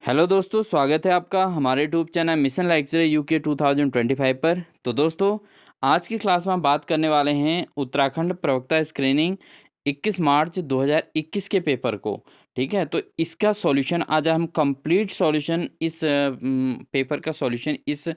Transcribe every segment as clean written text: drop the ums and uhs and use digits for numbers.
Hello दोस्तों, स्वागत है आपका हमारे YouTube channel mission lecture UK 2025 पर। तो दोस्तों, आज की क्लास में हम बात करने वाले हैं उत्तराखंड प्रवक्ता स्क्रीनिंग 21 मार्च 2021 के पेपर को। ठीक है, तो इसका सॉल्यूशन आज हम कंप्लीट सॉल्यूशन इस पेपर का सॉल्यूशन इस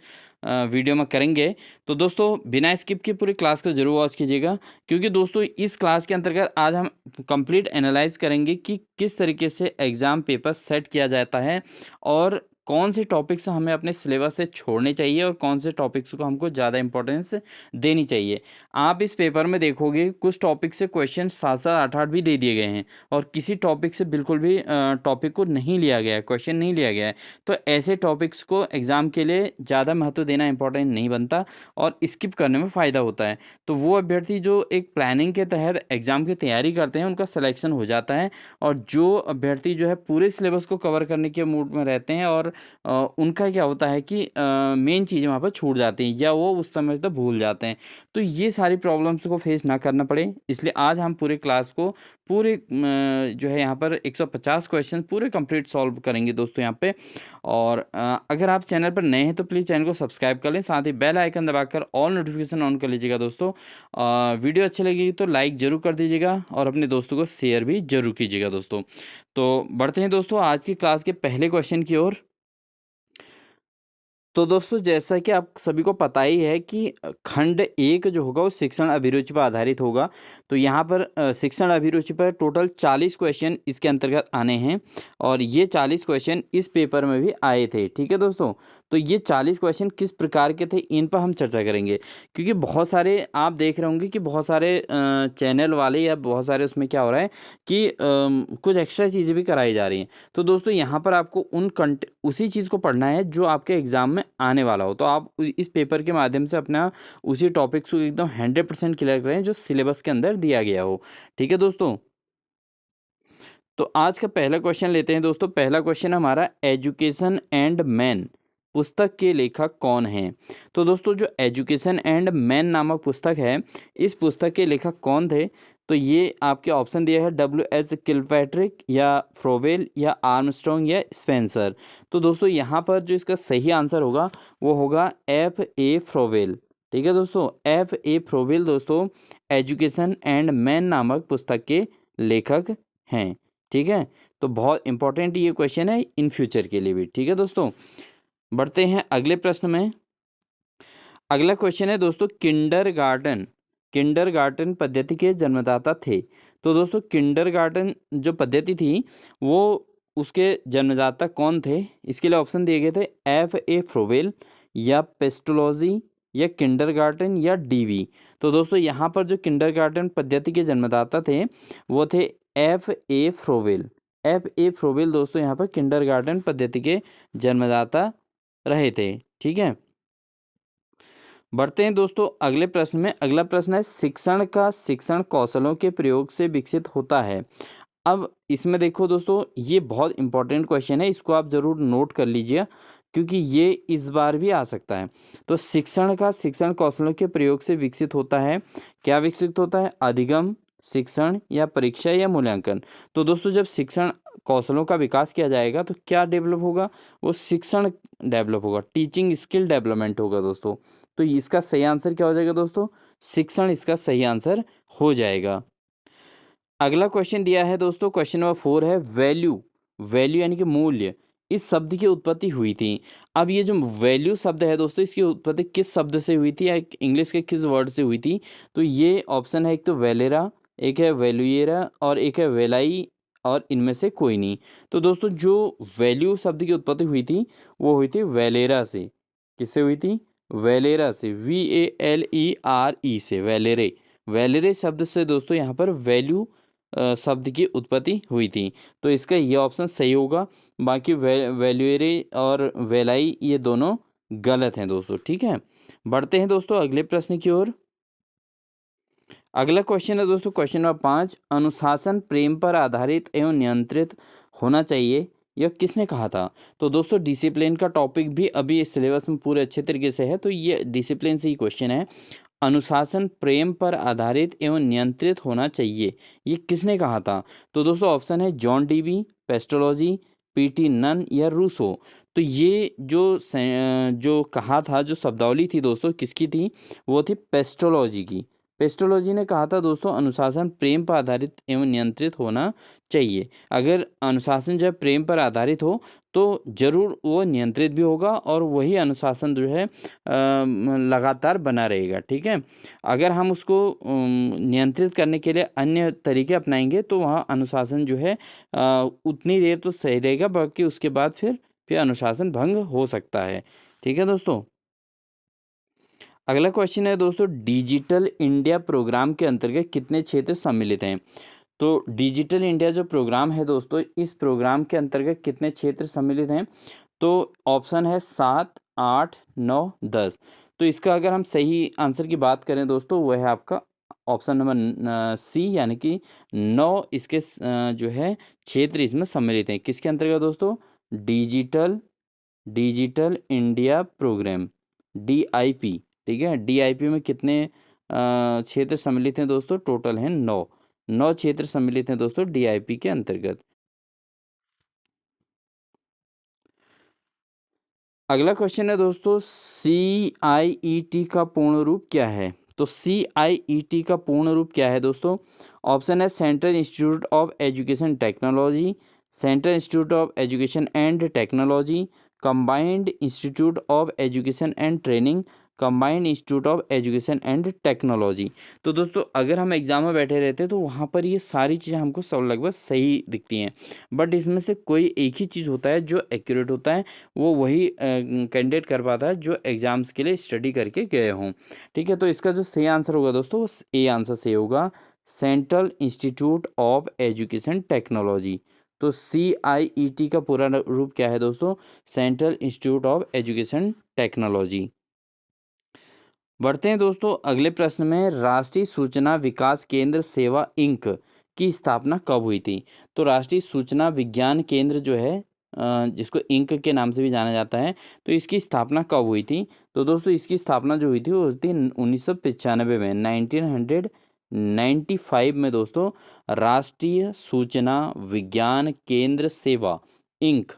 वीडियो में करेंगे। तो दोस्तों, बिना स्किप के पूरी क्लास को जरूर वॉच कीजिएगा, क्योंकि दोस्तों इस क्लास के अंतर्गत आज हम कंप्लीट एनालाइज करेंगे कि किस तरीके से एग्ज़ाम पेपर सेट किया जाता है और कौन से टॉपिक्स हमें अपने सिलेबस से छोड़ने चाहिए और कौन से टॉपिक्स को हमको ज़्यादा इंपॉर्टेंस देनी चाहिए। आप इस पेपर में देखोगे कुछ टॉपिक से क्वेश्चन 7-7 8-8 भी दे दिए गए हैं और किसी टॉपिक से बिल्कुल भी टॉपिक को नहीं लिया गया है, क्वेश्चन नहीं लिया गया है। तो ऐसे टॉपिक्स को एग्ज़ाम के लिए ज़्यादा महत्व देना इंपॉर्टेंट नहीं बनता और स्किप करने में फ़ायदा होता है। तो वो अभ्यर्थी जो एक प्लानिंग के तहत एग्ज़ाम की तैयारी करते हैं, उनका सिलेक्शन हो जाता है। और जो अभ्यर्थी जो है पूरे सिलेबस को कवर करने के मूड में रहते हैं और उनका क्या होता है कि मेन चीज़ें वहाँ पर छूट जाती हैं या वो उस समय तक भूल जाते हैं। तो ये सारी प्रॉब्लम्स को फेस ना करना पड़े, इसलिए आज हम पूरे क्लास को पूरे जो है यहाँ पर 150 क्वेश्चन पूरे कंप्लीट सॉल्व करेंगे दोस्तों यहाँ पे। और अगर आप चैनल पर नए हैं तो प्लीज़ चैनल को सब्सक्राइब कर लें, साथ ही बेल आइकन दबाकर ऑल नोटिफिकेशन ऑन कर लीजिएगा दोस्तों। वीडियो अच्छी लगेगी तो लाइक ज़रूर कर दीजिएगा और अपने दोस्तों को शेयर भी ज़रूर कीजिएगा दोस्तों। तो बढ़ते हैं दोस्तों आज की क्लास के पहले क्वेश्चन की ओर। तो दोस्तों, जैसा कि आप सभी को पता ही है कि खंड 1 जो होगा वो शिक्षण अभिरुचि पर आधारित होगा। तो यहाँ पर शिक्षण अभिरुचि पर टोटल 40 क्वेश्चन इसके अंतर्गत आने हैं और ये 40 क्वेश्चन इस पेपर में भी आए थे। ठीक है दोस्तों, तो ये 40 क्वेश्चन किस प्रकार के थे इन पर हम चर्चा करेंगे, क्योंकि बहुत सारे आप देख रहे होंगे कि बहुत सारे चैनल वाले या बहुत सारे उसमें क्या हो रहा है कि कुछ एक्स्ट्रा चीज़ें भी कराई जा रही हैं। तो दोस्तों, यहाँ पर आपको उसी चीज़ को पढ़ना है जो आपके एग्ज़ाम में आने वाला हो। तो आप इस पेपर के माध्यम से अपना उसी टॉपिक्स को एकदम 100% क्लियर करें जो सिलेबस के अंदर दिया गया हो। ठीक है दोस्तों, तो आज का पहला क्वेश्चन लेते हैं दोस्तों। पहला क्वेश्चन हमारा एजुकेशन एंड मैन पुस्तक के लेखक कौन हैं। तो दोस्तों, जो एजुकेशन एंड मैन नामक पुस्तक है, इस पुस्तक के लेखक कौन थे। तो ये आपके ऑप्शन दिया है W.H. किलपैट्रिक या फ्रोवेल या आर्मस्ट्रॉन्ग या स्पेंसर। तो दोस्तों, यहाँ पर जो इसका सही आंसर होगा वो होगा F.A. फ्रोवेल। ठीक है दोस्तों, F.A. फ्रोवेल दोस्तों एजुकेशन एंड मैन नामक पुस्तक के लेखक हैं। ठीक है, तो बहुत इंपॉर्टेंट ये क्वेश्चन है इन फ्यूचर के लिए भी। ठीक है दोस्तों, बढ़ते हैं अगले प्रश्न में। अगला क्वेश्चन है दोस्तों, किंडरगार्टन पद्धति के जन्मदाता थे। तो दोस्तों, किंडरगार्टन जो पद्धति थी वो उसके जन्मदाता कौन थे। इसके लिए ऑप्शन दिए गए थे F.A. फ्रोवेल या पेस्टोलॉजी या किंडरगार्टन या DV। तो दोस्तों, यहाँ पर जो किंडरगार्टन पद्धति के जन्मदाता थे वो थे F.A. फ्रोवेल। F.A. फ्रोवेल दोस्तों यहाँ पर किंडरगार्टन पद्धति के जन्मदाता रहे थे। ठीक है, बढ़ते हैं दोस्तों अगले प्रश्न में। अगला प्रश्न है शिक्षण कौशलों के प्रयोग से विकसित होता है। अब इसमें देखो दोस्तों, ये बहुत इंपॉर्टेंट क्वेश्चन है, इसको आप ज़रूर नोट कर लीजिए क्योंकि ये इस बार भी आ सकता है। तो शिक्षण कौशलों के प्रयोग से विकसित होता है, क्या विकसित होता है, अधिगम, शिक्षण या परीक्षा या मूल्यांकन। तो दोस्तों, जब शिक्षण कौशलों का विकास किया जाएगा तो क्या डेवलप होगा, वो शिक्षण डेवलप होगा, टीचिंग स्किल डेवलपमेंट होगा दोस्तों। तो इसका सही आंसर क्या हो जाएगा दोस्तों, शिक्षण इसका सही आंसर हो जाएगा। अगला क्वेश्चन दिया है दोस्तों, क्वेश्चन नंबर 4 है वैल्यू यानी कि मूल्य इस शब्द की उत्पत्ति हुई थी। अब ये जो वैल्यू शब्द है दोस्तों, इसकी उत्पत्ति किस शब्द से हुई थी या इंग्लिश के किस वर्ड से हुई थी। तो ये ऑप्शन है, एक तो वेलेरा, एक है वैल्यूएरा और एक है वेलाई और इनमें से कोई नहीं। तो दोस्तों, जो वैल्यू शब्द की उत्पत्ति हुई थी वो हुई थी वेलेरा से। किससे हुई थी, वेलेरा से, VALERE से, वेलेरे शब्द से दोस्तों यहाँ पर वैल्यू शब्द की उत्पत्ति हुई थी। तो इसका ये ऑप्शन सही होगा, बाकी वैल्यूएरे और वेलाई ये दोनों गलत हैं दोस्तों। ठीक है, बढ़ते हैं दोस्तों अगले प्रश्न की ओर। अगला क्वेश्चन है दोस्तों, क्वेश्चन नंबर 5, अनुशासन प्रेम पर आधारित एवं नियंत्रित होना चाहिए, यह किसने कहा था। तो दोस्तों, डिसिप्लिन का टॉपिक भी अभी इस सिलेबस में पूरे अच्छे तरीके से है, तो ये डिसिप्लिन से ही क्वेश्चन है। अनुशासन प्रेम पर आधारित एवं नियंत्रित होना चाहिए, ये किसने कहा था। तो दोस्तों, ऑप्शन है John DV, Pestalozzi, PT Nunn या रूसो। तो ये जो कहा था, जो शब्दावली थी दोस्तों, किसकी थी? वो थी पेस्टोलॉजी की। पेस्टोलॉजी ने कहा था दोस्तों, अनुशासन प्रेम पर आधारित एवं नियंत्रित होना चाहिए। अगर अनुशासन जो है प्रेम पर आधारित हो तो ज़रूर वो नियंत्रित भी होगा और वही अनुशासन जो है लगातार बना रहेगा। ठीक है, अगर हम उसको नियंत्रित करने के लिए अन्य तरीके अपनाएंगे तो वहाँ अनुशासन जो है उतनी देर तो सही रहेगा, बाकी उसके बाद फिर अनुशासन भंग हो सकता है। ठीक है दोस्तों। अगला क्वेश्चन है दोस्तों, डिजिटल इंडिया प्रोग्राम के अंतर्गत कितने क्षेत्र सम्मिलित हैं? तो डिजिटल इंडिया जो प्रोग्राम है दोस्तों, इस प्रोग्राम के अंतर्गत कितने क्षेत्र सम्मिलित हैं? तो ऑप्शन है 7, 8, 9, 10। तो इसका अगर हम सही आंसर की बात करें दोस्तों, वो है आपका ऑप्शन नंबर सी, यानी कि 9 इसके जो है क्षेत्र इसमें सम्मिलित हैं। किसके अंतर्गत दोस्तों? Digital digital India program, DIP। ठीक है, DIP में कितने क्षेत्र सम्मिलित हैं दोस्तों? टोटल हैं 9 क्षेत्र सम्मिलित हैं दोस्तों DIP के अंतर्गत। अगला क्वेश्चन है दोस्तों, CIET का पूर्ण रूप क्या है? तो CIET का पूर्ण रूप क्या है दोस्तों? ऑप्शन है central institute of education technology, central institute of education and technology, combined institute of education and training, combined institute of education and technology. तो दोस्तों अगर हम एग्जाम में बैठे रहते हैं तो वहाँ पर ये सारी चीज़ें हमको सब लगभग सही दिखती हैं, बट इसमें से कोई एक ही चीज़ होता है जो एक्यूरेट होता है, वो वही कैंडिडेट कर पाता है जो एग्ज़ाम्स के लिए स्टडी करके गए हों। ठीक है, तो इसका जो सही आंसर होगा दोस्तों, वो ए आंसर सही होगा, central institute of education technology. तो CIET का पूरा रूप क्या है दोस्तों? Central institute of education technology. बढ़ते हैं दोस्तों अगले प्रश्न में, राष्ट्रीय सूचना विकास केंद्र सेवा इंक की स्थापना कब हुई थी? तो राष्ट्रीय सूचना विज्ञान केंद्र जो है जिसको इंक के नाम से भी जाना जाता है, तो इसकी स्थापना कब हुई थी? तो दोस्तों इसकी स्थापना जो हुई थी वो हुई थी 1995 में, 1995 में दोस्तों, राष्ट्रीय सूचना विज्ञान केंद्र सेवा इंक।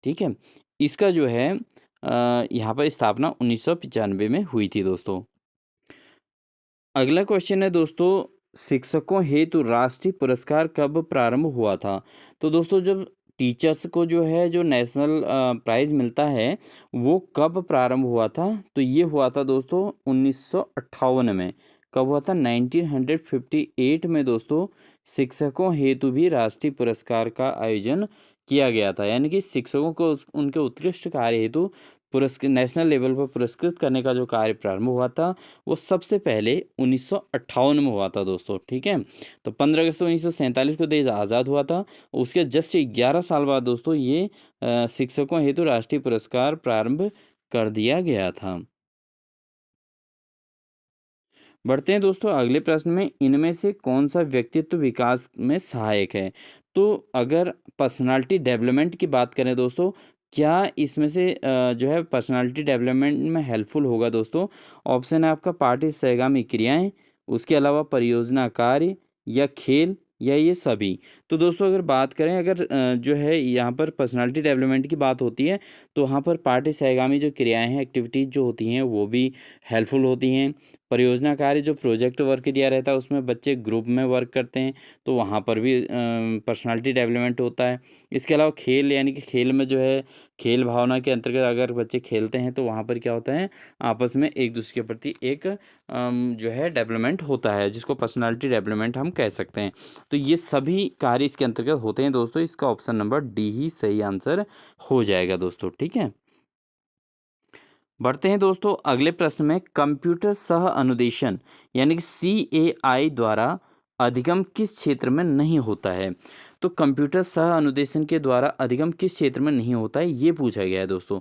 ठीक है, इसका जो है यहाँ पर स्थापना 1995 में हुई थी दोस्तों। अगला क्वेश्चन है दोस्तों, शिक्षकों हेतु राष्ट्रीय पुरस्कार कब प्रारंभ हुआ था? तो दोस्तों जब टीचर्स को जो है जो नेशनल प्राइज़ मिलता है, वो कब प्रारंभ हुआ था? तो ये हुआ था दोस्तों 1958 में। कब हुआ था? 1958 में दोस्तों शिक्षकों हेतु भी राष्ट्रीय पुरस्कार का आयोजन किया गया था, यानी कि शिक्षकों को उनके उत्कृष्ट कार्य हेतु पुरस्कृत नेशनल लेवल पर पुरस्कृत करने का जो कार्य प्रारंभ हुआ था, वो सबसे पहले 1958 में हुआ था दोस्तों। ठीक है, तो 15 अगस्त 1947 को देश आज़ाद हुआ था। उसके जस्ट 11 साल बाद दोस्तों ये शिक्षकों हेतु राष्ट्रीय पुरस्कार प्रारंभ कर दिया गया था। बढ़ते हैं दोस्तों अगले प्रश्न में, इनमें से कौन सा व्यक्तित्व विकास में सहायक है? तो अगर पर्सनालिटी डेवलपमेंट की बात करें दोस्तों, क्या इसमें से जो है पर्सनालिटी डेवलपमेंट में हेल्पफुल होगा दोस्तों? ऑप्शन है आपका पाठ्य सहगामी क्रियाएं, उसके अलावा परियोजना कार्य या खेल या ये सभी। तो दोस्तों अगर बात करें, अगर जो है यहाँ पर पर्सनालिटी डेवलपमेंट की बात होती है, तो वहाँ पर पाठ्य सहगामी जो क्रियाएं हैं, एक्टिविटीज़ जो होती हैं, वो भी हेल्पफुल होती हैं। परियोजना कार्य जो प्रोजेक्ट वर्क दिया रहता है उसमें बच्चे ग्रुप में वर्क करते हैं, तो वहाँ पर भी पर्सनालिटी डेवलपमेंट होता है। इसके अलावा खेल, यानी कि खेल में जो है खेल भावना के अंतर्गत अगर बच्चे खेलते हैं तो वहाँ पर क्या होता है, आपस में एक दूसरे के प्रति एक जो है डेवलपमेंट होता है, जिसको पर्सनालिटी डेवलपमेंट हम कह सकते हैं। तो ये सभी कार्य इसके अंतर्गत होते हैं दोस्तों, इसका ऑप्शन नंबर डी ही सही आंसर हो जाएगा दोस्तों। ठीक है, बढ़ते हैं दोस्तों अगले प्रश्न में, कंप्यूटर सह अनुदेशन यानी कि CAI द्वारा अधिगम किस क्षेत्र में नहीं होता है? तो कंप्यूटर सह अनुदेशन के द्वारा अधिगम किस क्षेत्र में नहीं होता है, ये पूछा गया है दोस्तों।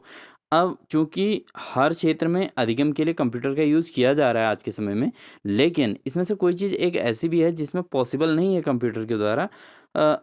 अब चूंकि हर क्षेत्र में अधिगम के लिए कंप्यूटर का यूज़ किया जा रहा है आज के समय में, लेकिन इसमें से कोई चीज़ एक ऐसी भी है जिसमें पॉसिबल नहीं है कंप्यूटर के द्वारा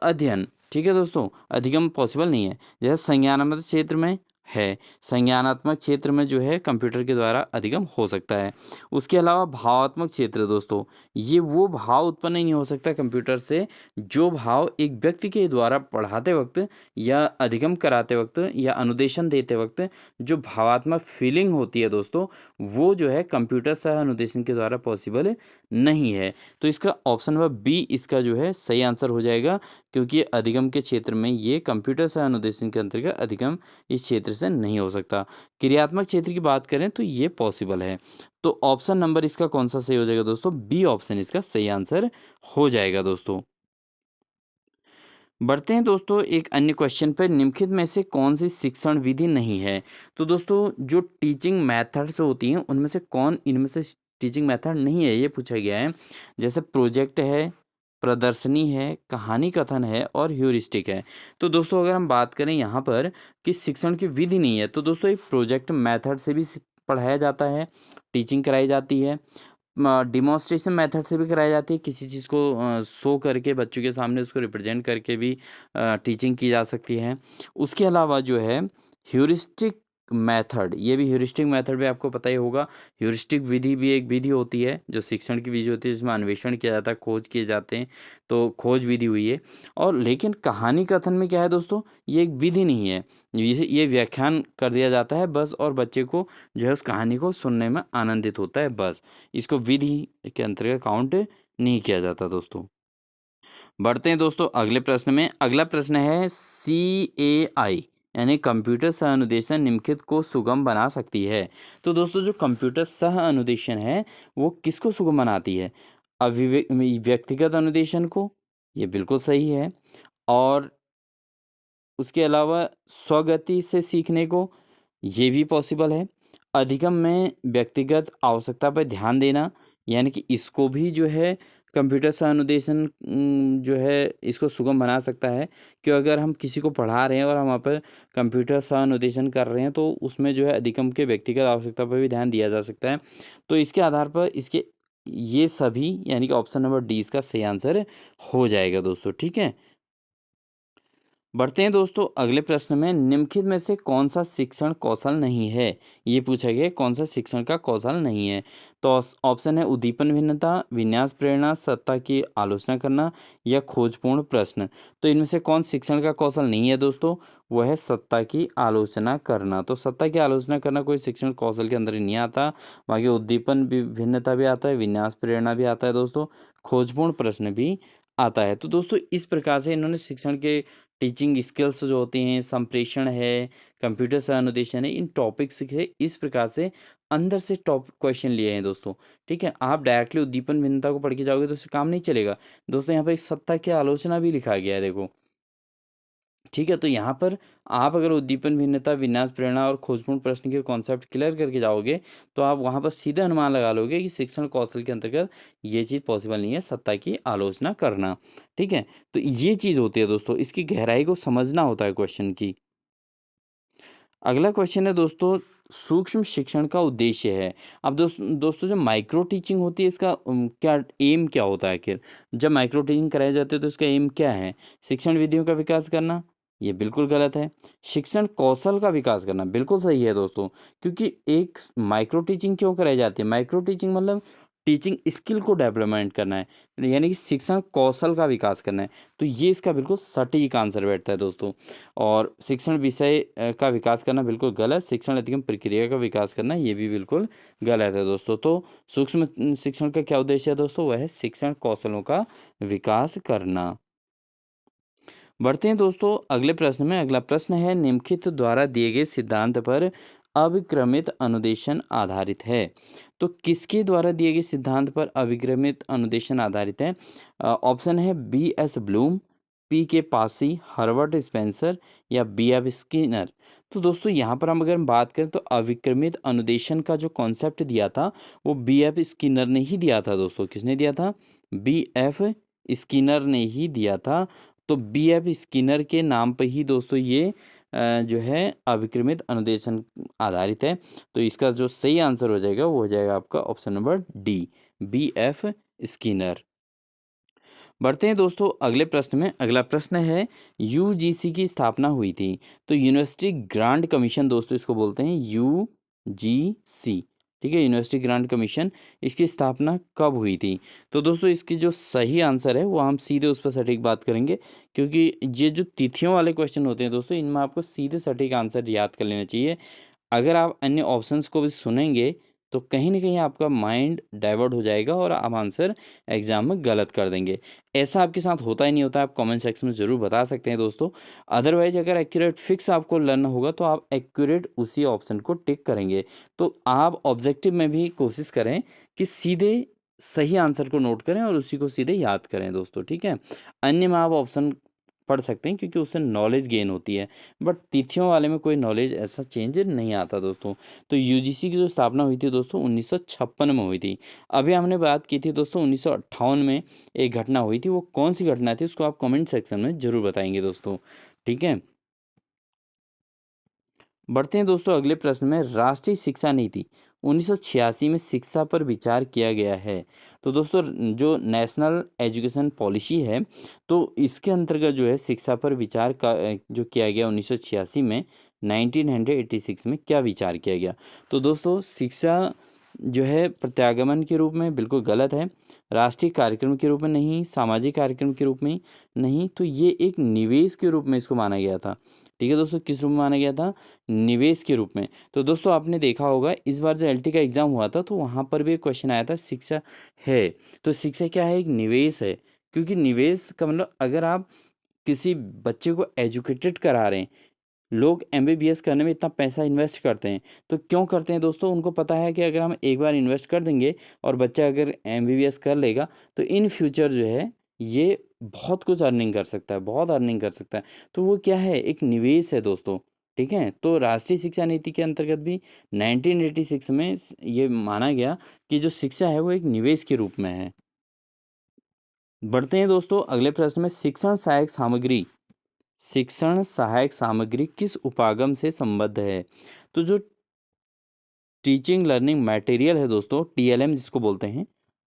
अध्ययन। ठीक है दोस्तों, अधिगम पॉसिबल नहीं है, जैसे संज्ञानात्मक क्षेत्र में, है। संज्ञानात्मक क्षेत्र में जो है कंप्यूटर के द्वारा अधिगम हो सकता है। उसके अलावा भावात्मक क्षेत्र दोस्तों, ये वो भाव उत्पन्न नहीं हो सकता कंप्यूटर से जो भाव एक व्यक्ति के द्वारा पढ़ाते वक्त या अधिगम कराते वक्त या अनुदेशन देते वक्त जो भावात्मक फीलिंग होती है दोस्तों, वो जो है कंप्यूटर सह अनुदेशन के द्वारा पॉसिबल नहीं है। तो इसका ऑप्शन नंबर बी इसका जो है सही आंसर हो जाएगा, क्योंकि अधिगम के क्षेत्र में ये कंप्यूटर सह अनुदेशन के अंतर्गत अधिगम इस क्षेत्र से नहीं हो सकता। क्रियात्मक क्षेत्र की बात करें तो ये पॉसिबल है। तो ऑप्शन नंबर इसका कौन सा सही हो जाएगा दोस्तों? बी ऑप्शन इसका सही आंसर हो जाएगा दोस्तों। बढ़ते हैं दोस्तों एक अन्य क्वेश्चन पर, निम्नलिखित में से कौन सी शिक्षण विधि नहीं है? तो दोस्तों जो टीचिंग मेथड्स होती हैं उनमें से कौन इनमें से टीचिंग मेथड नहीं है, ये पूछा गया है। जैसे प्रोजेक्ट है, प्रदर्शनी है, कहानी कथन है और ह्यूरिस्टिक है। तो दोस्तों अगर हम बात करें यहाँ पर कि शिक्षण की विधि नहीं है, तो दोस्तों एक प्रोजेक्ट मेथड से भी पढ़ाया जाता है, टीचिंग कराई जाती है। डिमॉन्स्ट्रेशन मेथड से भी कराई जाती है, किसी चीज़ को शो करके बच्चों के सामने उसको रिप्रेजेंट करके भी टीचिंग की जा सकती है। उसके अलावा जो है ह्यूरिस्टिक मेथड, ये भी ह्यूरिस्टिक मेथड भी आपको पता ही होगा। ह्यूरिस्टिक विधि भी एक विधि होती है जो शिक्षण की विधि होती है, जिसमें अन्वेषण किया जाता है, खोज किए जाते हैं, तो खोज विधि हुई है। और लेकिन कहानी कथन में क्या है दोस्तों, ये एक विधि नहीं है, ये व्याख्यान कर दिया जाता है बस, और बच्चे को जो है उस कहानी को सुनने में आनंदित होता है बस। इसको विधि के अंतर्गत काउंट नहीं किया जाता दोस्तों। बढ़ते हैं दोस्तों अगले प्रश्न में। अगला प्रश्न है CAI यानी कंप्यूटर सह अनुदेशन निम्नलिखित को सुगम बना सकती है। तो दोस्तों जो कंप्यूटर सह अनुदेशन है वो किसको सुगम बनाती है? व्यक्तिगत अनुदेशन को, ये बिल्कुल सही है। और उसके अलावा स्वगति से सीखने को, ये भी पॉसिबल है। अधिगम में व्यक्तिगत आवश्यकता पर ध्यान देना, यानी कि इसको भी जो है कंप्यूटर सहानुदेशन जो है इसको सुगम बना सकता है। कि अगर हम किसी को पढ़ा रहे हैं और हम वहाँ पर कंप्यूटर सहानुदेशन कर रहे हैं तो उसमें जो है अधिगम के व्यक्तिगत आवश्यकता पर भी ध्यान दिया जा सकता है। तो इसके आधार पर इसके ये सभी यानी कि ऑप्शन नंबर डी इसका सही आंसर हो जाएगा दोस्तों, ठीक है। बढ़ते हैं दोस्तों अगले प्रश्न में, निम्नलिखित में से कौन सा शिक्षण कौशल नहीं है? ये पूछा गया है कौन सा शिक्षण का कौशल नहीं है। तो ऑप्शन है उद्दीपन भिन्नता, विन्यास प्रेरणा, सत्ता की आलोचना करना या खोजपूर्ण प्रश्न। तो इनमें से कौन शिक्षण का कौशल नहीं है दोस्तों? वो है सत्ता की आलोचना करना। तो सत्ता की आलोचना करना कोई शिक्षण कौशल के अंदर ही नहीं आता। बाकी उद्दीपन भिन्नता भी आता है, विन्यास प्रेरणा भी आता है दोस्तों, खोजपूर्ण प्रश्न भी आता है। तो दोस्तों इस प्रकार से इन्होंने शिक्षण के टीचिंग स्किल्स जो होती हैं, संप्रेषण है, कंप्यूटर सह अनुदेशन है, इन टॉपिक्स के इस प्रकार से अंदर से टॉप क्वेश्चन लिए हैं दोस्तों, ठीक है। आप डायरेक्टली उद्दीपन भिन्नता को पढ़ के जाओगे तो उससे काम नहीं चलेगा दोस्तों। यहाँ पर एक सत्ता की आलोचना भी लिखा गया है देखो, ठीक है। तो यहाँ पर आप अगर उद्दीपन भिन्नता, विन्यास प्रेरणा और खोजपूर्ण प्रश्न के कॉन्सेप्ट क्लियर करके जाओगे तो आप वहाँ पर सीधे अनुमान लगा लोगे कि शिक्षण कौशल के अंतर्गत ये चीज़ पॉसिबल नहीं है, सत्ता की आलोचना करना, ठीक है। तो ये चीज़ होती है दोस्तों, इसकी गहराई को समझना होता है क्वेश्चन की। अगला क्वेश्चन है दोस्तों, सूक्ष्म शिक्षण का उद्देश्य है। अब दोस्तों जो माइक्रो टीचिंग होती है इसका क्या एम क्या होता है आखिर? जब माइक्रो टीचिंग कराई जाती है तो इसका एम क्या है? शिक्षण विधियों का विकास करना, ये बिल्कुल गलत है। शिक्षण कौशल का विकास करना, बिल्कुल सही है दोस्तों। क्योंकि एक माइक्रो टीचिंग क्यों कराई जाती है? माइक्रो टीचिंग मतलब टीचिंग स्किल को डेवलपमेंट करना है, यानी कि शिक्षण कौशल का विकास करना है। तो ये इसका बिल्कुल सटीक आंसर बैठता है दोस्तों। और शिक्षण विषय का विकास करना बिल्कुल गलत, शिक्षण अधिगम प्रक्रिया का विकास करना ये भी बिल्कुल गलत है दोस्तों। तो सूक्ष्म शिक्षण का क्या उद्देश्य है दोस्तों? वह है शिक्षण कौशलों का विकास करना। बढ़ते हैं दोस्तों अगले प्रश्न में। अगला प्रश्न है, निम्नलिखित द्वारा दिए गए सिद्धांत पर अभिक्रमित अनुदेशन आधारित है। तो किसके द्वारा दिए गए सिद्धांत पर अभिक्रमित अनुदेशन आधारित है? ऑप्शन है BS Bloom, PK Pasi, Herbert Spencer या BF स्किनर। तो दोस्तों यहाँ पर हम अगर बात करें तो अविक्रमित अनुदेशन का जो कॉन्सेप्ट दिया था वो BF स्किनर ने ही दिया था दोस्तों। किसने दिया था? BF स्किनर ने ही दिया था। तो BF स्किनर के नाम पे ही दोस्तों ये जो है अविक्रमित अनुदेशन आधारित है। तो इसका जो सही आंसर हो जाएगा वो हो जाएगा आपका option number D, BF Skinner. बढ़ते हैं दोस्तों अगले प्रश्न में। अगला प्रश्न है यूजीसी की स्थापना हुई थी। तो यूनिवर्सिटी ग्रांट कमीशन दोस्तों इसको बोलते हैं यूजीसी। ठीक है, यूनिवर्सिटी ग्रांट कमीशन, इसकी स्थापना कब हुई थी? तो दोस्तों इसकी जो सही आंसर है वो हम सीधे उस पर सटीक बात करेंगे, क्योंकि ये जो तिथियों वाले क्वेश्चन होते हैं दोस्तों, इनमें आपको सीधे सटीक आंसर याद कर लेना चाहिए। अगर आप अन्य ऑप्शंस को भी सुनेंगे तो कहीं न कहीं आपका माइंड डाइवर्ट हो जाएगा और आप आंसर एग्ज़ाम में गलत कर देंगे। ऐसा आपके साथ होता ही नहीं होता, आप कमेंट सेक्शन में ज़रूर बता सकते हैं दोस्तों। अदरवाइज़ अगर एक्यूरेट फिक्स आपको लर्न होगा तो आप एक्यूरेट उसी ऑप्शन को टिक करेंगे। तो आप ऑब्जेक्टिव में भी कोशिश करें कि सीधे सही आंसर को नोट करें और उसी को सीधे याद करें दोस्तों, ठीक है? अन्य में आप ऑप्शन पढ़ सकते हैं क्योंकि उससे नॉलेज गेन होती है, बट तिथियों वाले में कोई नॉलेज ऐसा चेंज नहीं आता दोस्तों। तो यूजीसी की जो स्थापना हुई थी दोस्तों 1956 में हुई थी। अभी हमने बात की थी दोस्तों 1958 में एक घटना हुई थी, वो कौन सी घटना थी उसको आप कमेंट सेक्शन में ज़रूर बताएंगे दोस्तों, ठीक है। बढ़ते हैं दोस्तों अगले प्रश्न में। राष्ट्रीय शिक्षा नीति 1986 में शिक्षा पर विचार किया गया है। तो दोस्तों जो नेशनल एजुकेशन पॉलिसी है, तो इसके अंतर्गत जो है शिक्षा पर विचार का जो किया गया 1986 में, 1986 में क्या विचार किया गया? तो दोस्तों शिक्षा जो है प्रत्यागमन के रूप में बिल्कुल गलत है, राष्ट्रीय कार्यक्रम के रूप में नहीं, सामाजिक कार्यक्रम के रूप में नहीं, तो ये एक निवेश के रूप में इसको माना गया था। ठीक है दोस्तों, किस रूप में माना गया था? निवेश के रूप में। तो दोस्तों आपने देखा होगा इस बार जो एलटी का एग्ज़ाम हुआ था तो वहाँ पर भी एक क्वेश्चन आया था, शिक्षा है, तो शिक्षा क्या है? एक निवेश है। क्योंकि निवेश का मतलब अगर आप किसी बच्चे को एजुकेटेड करा रहे हैं, लोग एमबीबीएस करने में इतना पैसा इन्वेस्ट करते हैं, तो क्यों करते हैं दोस्तों? उनको पता है कि अगर हम एक बार इन्वेस्ट कर देंगे और बच्चा अगर एमबीबीएस कर लेगा तो इन फ्यूचर जो है ये बहुत कुछ अर्निंग कर सकता है, बहुत अर्निंग कर सकता है। तो वो क्या है? एक निवेश है दोस्तों, ठीक है? तो राष्ट्रीय शिक्षा नीति के अंतर्गत भी 1986 में ये माना गया कि जो शिक्षा है वो एक निवेश के रूप में है। बढ़ते हैं दोस्तों अगले प्रश्न में। शिक्षण सहायक सामग्री किस उपागम से संबद्ध है? तो जो टीचिंग लर्निंग मटेरियल है दोस्तों, टीएलएम जिसको बोलते हैं,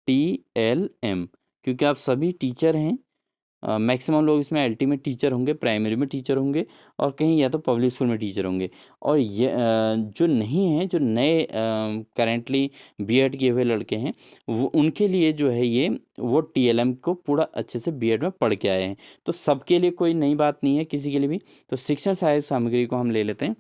टीएलएम, क्योंकि आप सभी टीचर हैं, मैक्सिमम लोग इसमें एलटी में टीचर होंगे, प्राइमरी में टीचर होंगे और कहीं या तो पब्लिक स्कूल में टीचर होंगे। और ये जो नहीं हैं, जो नए करेंटली बीएड किए हुए लड़के हैं, वो उनके लिए जो है ये वो टीएलएम को पूरा अच्छे से बीएड में पढ़ के आए हैं। तो सबके लिए कोई नई बात नहीं है किसी के लिए भी। तो शिक्षण सहायक सामग्री को हम ले लेते हैं।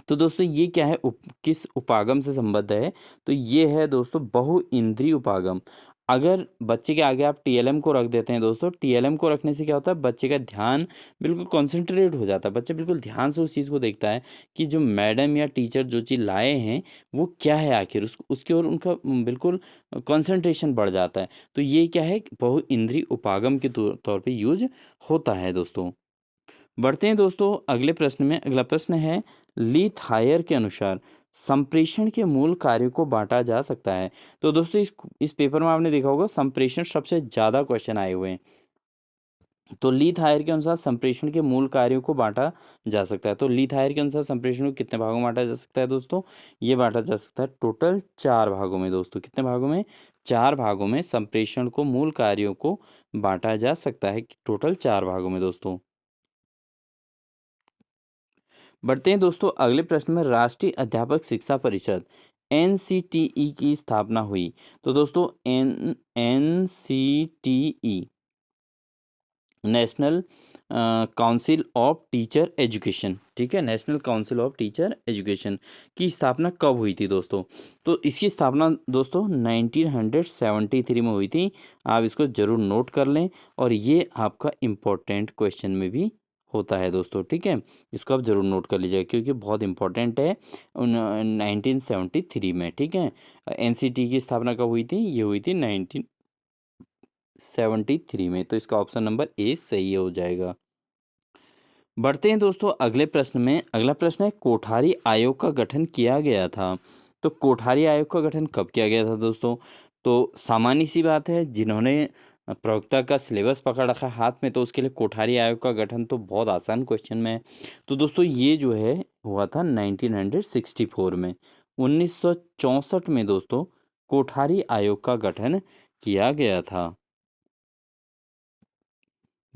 तो दोस्तों ये क्या है? किस उपागम से संबद्ध है? तो ये है दोस्तों बहुइंद्रिय उपागम। अगर बच्चे के आगे आप टीएलएम को रख देते हैं दोस्तों, टीएलएम को रखने से क्या होता है? बच्चे का ध्यान बिल्कुल कॉन्सेंट्रेट हो जाता है। बच्चा बिल्कुल ध्यान से उस चीज़ को देखता है कि जो मैडम या टीचर जो चीज़ लाए हैं वो क्या है आखिर, उसकी ओर उनका बिल्कुल कॉन्सेंट्रेशन बढ़ जाता है। तो ये क्या है? बहुइंद्रिय उपागम के तौर पे यूज होता है दोस्तों। बढ़ते हैं दोस्तों अगले प्रश्न में। अगला प्रश्न है ली थायर के अनुसार संप्रेषण के मूल कार्यों को बांटा जा सकता है। तो दोस्तों इस पेपर में आपने देखा होगा संप्रेषण सबसे ज़्यादा क्वेश्चन आए हुए हैं। तो ली थायर के अनुसार संप्रेषण के मूल कार्यों को बांटा जा सकता है। तो ली थायर के अनुसार संप्रेषण को कितने भागों में बांटा जा सकता है दोस्तों? ये बांटा जा सकता है टोटल 4 भागों में दोस्तों। कितने भागों में? 4 भागों में संप्रेषण को मूल कार्यों को बांटा जा सकता है, टोटल 4 भागों में दोस्तों। बढ़ते हैं दोस्तों अगले प्रश्न में। राष्ट्रीय अध्यापक शिक्षा परिषद एनसीटीई की स्थापना हुई। तो दोस्तों NCTE national council of teacher education, ठीक है, national council of teacher education की स्थापना कब हुई थी दोस्तों? तो इसकी स्थापना दोस्तों 1973 में हुई थी। आप इसको ज़रूर नोट कर लें और ये आपका इम्पोर्टेंट क्वेश्चन में भी होता है दोस्तों, ठीक है। इसको आप ज़रूर नोट कर लीजिएगा क्योंकि बहुत इंपॉर्टेंट है 1973 में, ठीक है। एनसीटी की स्थापना कब हुई थी? ये हुई थी 1973 में। तो इसका ऑप्शन नंबर ए सही हो जाएगा। बढ़ते हैं दोस्तों अगले प्रश्न में। अगला प्रश्न है कोठारी आयोग का गठन किया गया था। तो कोठारी आयोग का गठन कब किया गया था दोस्तों? तो सामान्य सी बात है, जिन्होंने प्रवक्ता का सिलेबस पकड़ रखा है हाथ में, तो उसके लिए कोठारी आयोग का गठन तो बहुत आसान क्वेश्चन में है। तो दोस्तों ये जो है हुआ था 1964 में। 1964 में दोस्तों कोठारी आयोग का गठन किया गया था।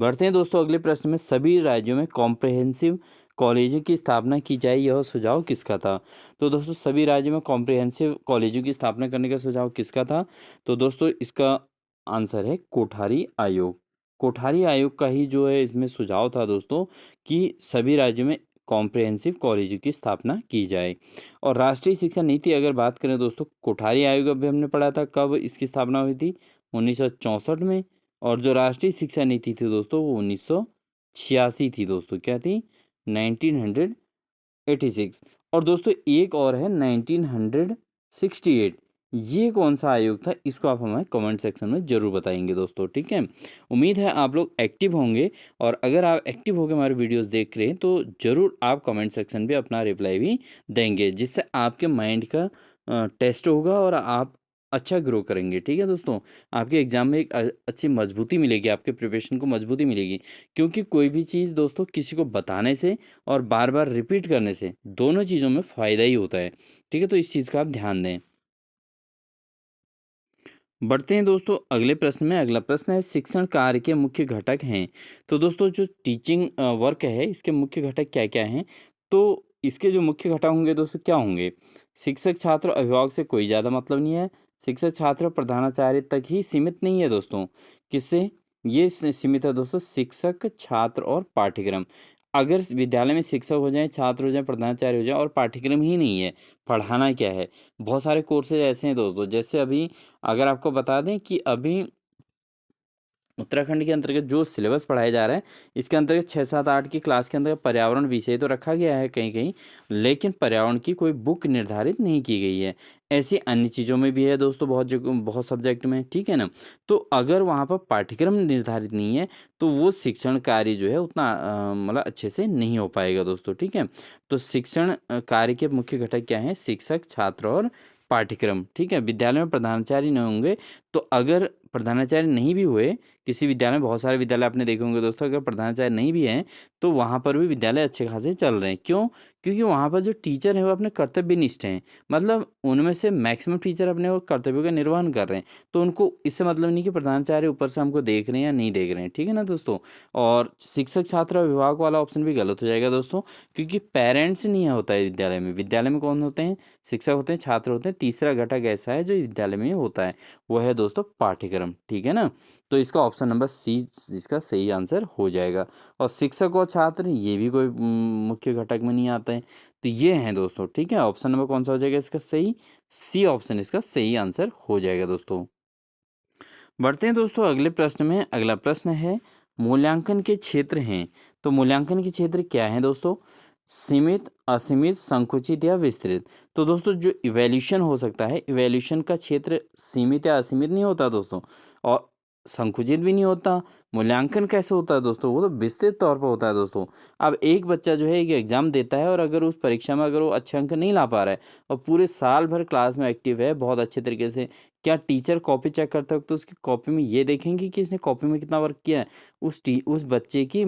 बढ़ते हैं दोस्तों अगले प्रश्न में, सभी राज्यों में कॉम्प्रिहेंसिव कॉलेजों की स्थापना की जाए, यह सुझाव किसका था? तो दोस्तों सभी राज्यों में कॉम्प्रिहेंसिव कॉलेजों की स्थापना करने का सुझाव किसका था? तो दोस्तों इसका आंसर है कोठारी आयोग। कोठारी आयोग का ही जो है इसमें सुझाव था दोस्तों कि सभी राज्यों में कॉम्प्रिहेंसिव कॉलेजों की स्थापना की जाए। और राष्ट्रीय शिक्षा नीति अगर बात करें दोस्तों, कोठारी आयोग अभी हमने पढ़ा था कब इसकी स्थापना हुई थी, 1964 में। और जो राष्ट्रीय शिक्षा नीति थी दोस्तों वो 1986 थी दोस्तों, क्या थी? 1986। और दोस्तों एक और है 1968। ये कौन सा आयोग था, इसको आप हमें कमेंट सेक्शन में ज़रूर बताएंगे दोस्तों, ठीक है। उम्मीद है आप लोग एक्टिव होंगे, और अगर आप एक्टिव होकर हमारे वीडियोस देख रहे हैं तो ज़रूर आप कमेंट सेक्शन पे अपना रिप्लाई भी देंगे, जिससे आपके माइंड का टेस्ट होगा और आप अच्छा ग्रो करेंगे, ठीक है दोस्तों। आपके एग्ज़ाम में एक अच्छी मजबूती मिलेगी, आपके प्रिपरेशन को मजबूती मिलेगी। क्योंकि कोई भी चीज़ दोस्तों किसी को बताने से और बार-बार रिपीट करने से दोनों चीज़ों में फ़ायदा ही होता है, ठीक है? तो इस चीज़ का आप ध्यान दें। बढ़ते हैं दोस्तों अगले प्रश्न में। अगला प्रश्न है, शिक्षण कार्य के मुख्य घटक हैं। तो दोस्तों जो टीचिंग वर्क है इसके मुख्य घटक क्या-क्या हैं? तो इसके जो मुख्य घटक होंगे दोस्तों क्या होंगे? शिक्षक, छात्र, अभिभावक से कोई ज़्यादा मतलब नहीं है। शिक्षक, छात्र और प्रधानाचार्य तक ही सीमित नहीं है दोस्तों। किससे? ये सीमित है दोस्तों शिक्षक, छात्र और पाठ्यक्रम। अगर विद्यालय में शिक्षक हो जाएँ, छात्र हो जाएँ, प्रधानाचार्य हो जाएँ और पाठ्यक्रम ही नहीं है, पढ़ाना क्या है? बहुत सारे कोर्सेज़ ऐसे हैं दोस्तों, जैसे अभी अगर आपको बता दें कि अभी उत्तराखंड के अंतर्गत जो सिलेबस पढ़ाया जा रहा है, इसके अंतर्गत 6, 7, 8 की क्लास के अंदर पर्यावरण विषय तो रखा गया है कहीं-कहीं, लेकिन पर्यावरण की कोई बुक निर्धारित नहीं की गई है। ऐसी अन्य चीज़ों में भी है दोस्तों, बहुत जगह बहुत सब्जेक्ट में, ठीक है ना? तो अगर वहाँ पर पाठ्यक्रम निर्धारित नहीं है, तो वो शिक्षण कार्य जो है उतना मतलब अच्छे से नहीं हो पाएगा दोस्तों, ठीक है? तो शिक्षण कार्य के मुख्य घटक क्या हैं? शिक्षक, छात्र और पाठ्यक्रम, ठीक है? विद्यालय में प्रधानाचार्य नहीं होंगे, तो अगर प्रधानाचार्य नहीं भी हुए, किसी विद्यालय में, बहुत सारे विद्यालय आपने देखे होंगे दोस्तों, अगर प्रधानाचार्य नहीं भी हैं, तो वहाँ पर भी विद्यालय अच्छे खासे चल रहे हैं। क्यों? क्योंकि वहाँ पर जो टीचर हैं वो अपने कर्तव्यनिष्ठ हैं। मतलब उनमें से मैक्सिमम टीचर अपने वो कर्तव्यों का निर्वहन कर रहे हैं। तो उनको इससे मतलब नहीं कि प्रधानाचार्य ऊपर से हमको देख रहे हैं या नहीं देख रहे हैं, ठीक है ना दोस्तों? और शिक्षक, छात्र, अभिभावक वाला ऑप्शन भी गलत हो जाएगा दोस्तों, क्योंकि पेरेंट्स नहीं होता है विद्यालय में। विद्यालय में कौन होते हैं? शिक्षक होते हैं, छात्र होते हैं। तीसरा घटक ऐसा है जो विद्यालय में होता है, वो है दोस्तों पाठ्यक्रम, ठीक है ना? तो इसका ऑप्शन नंबर सी इसका सही आंसर हो जाएगा। और शिक्षक और छात्र ये भी कोई मुख्य घटक में नहीं आते हैं। तो ये हैं दोस्तों, ठीक है? ऑप्शन नंबर कौन सा हो जाएगा इसका सही? सी ऑप्शन इसका सही आंसर हो जाएगा दोस्तों। बढ़ते हैं दोस्तों अगले प्रश्न में। अगला प्रश्न है, मूल्यांकन के क्षेत्र हैं। तो मूल्यांकन के क्षेत्र क्या हैं दोस्तों? सीमित, असीमित, संकुचित या विस्तृत। तो दोस्तों जो इवैल्यूएशन हो सकता है, इवैल्यूएशन का क्षेत्र सीमित या असीमित नहीं होता दोस्तों, और संकुचित भी नहीं होता। मूल्यांकन कैसे होता है दोस्तों? वो तो विस्तृत तौर पर होता है दोस्तों। अब एक बच्चा जो है एक एग्ज़ाम देता है, और अगर उस परीक्षा में अगर वो अच्छे अंक नहीं ला पा रहा है और पूरे साल भर क्लास में एक्टिव है बहुत अच्छे तरीके से, क्या टीचर कॉपी चेक करते वक़्त तो उसकी कॉपी में ये देखेंगे कि इसने कॉपी में कितना वर्क किया है? उस बच्चे की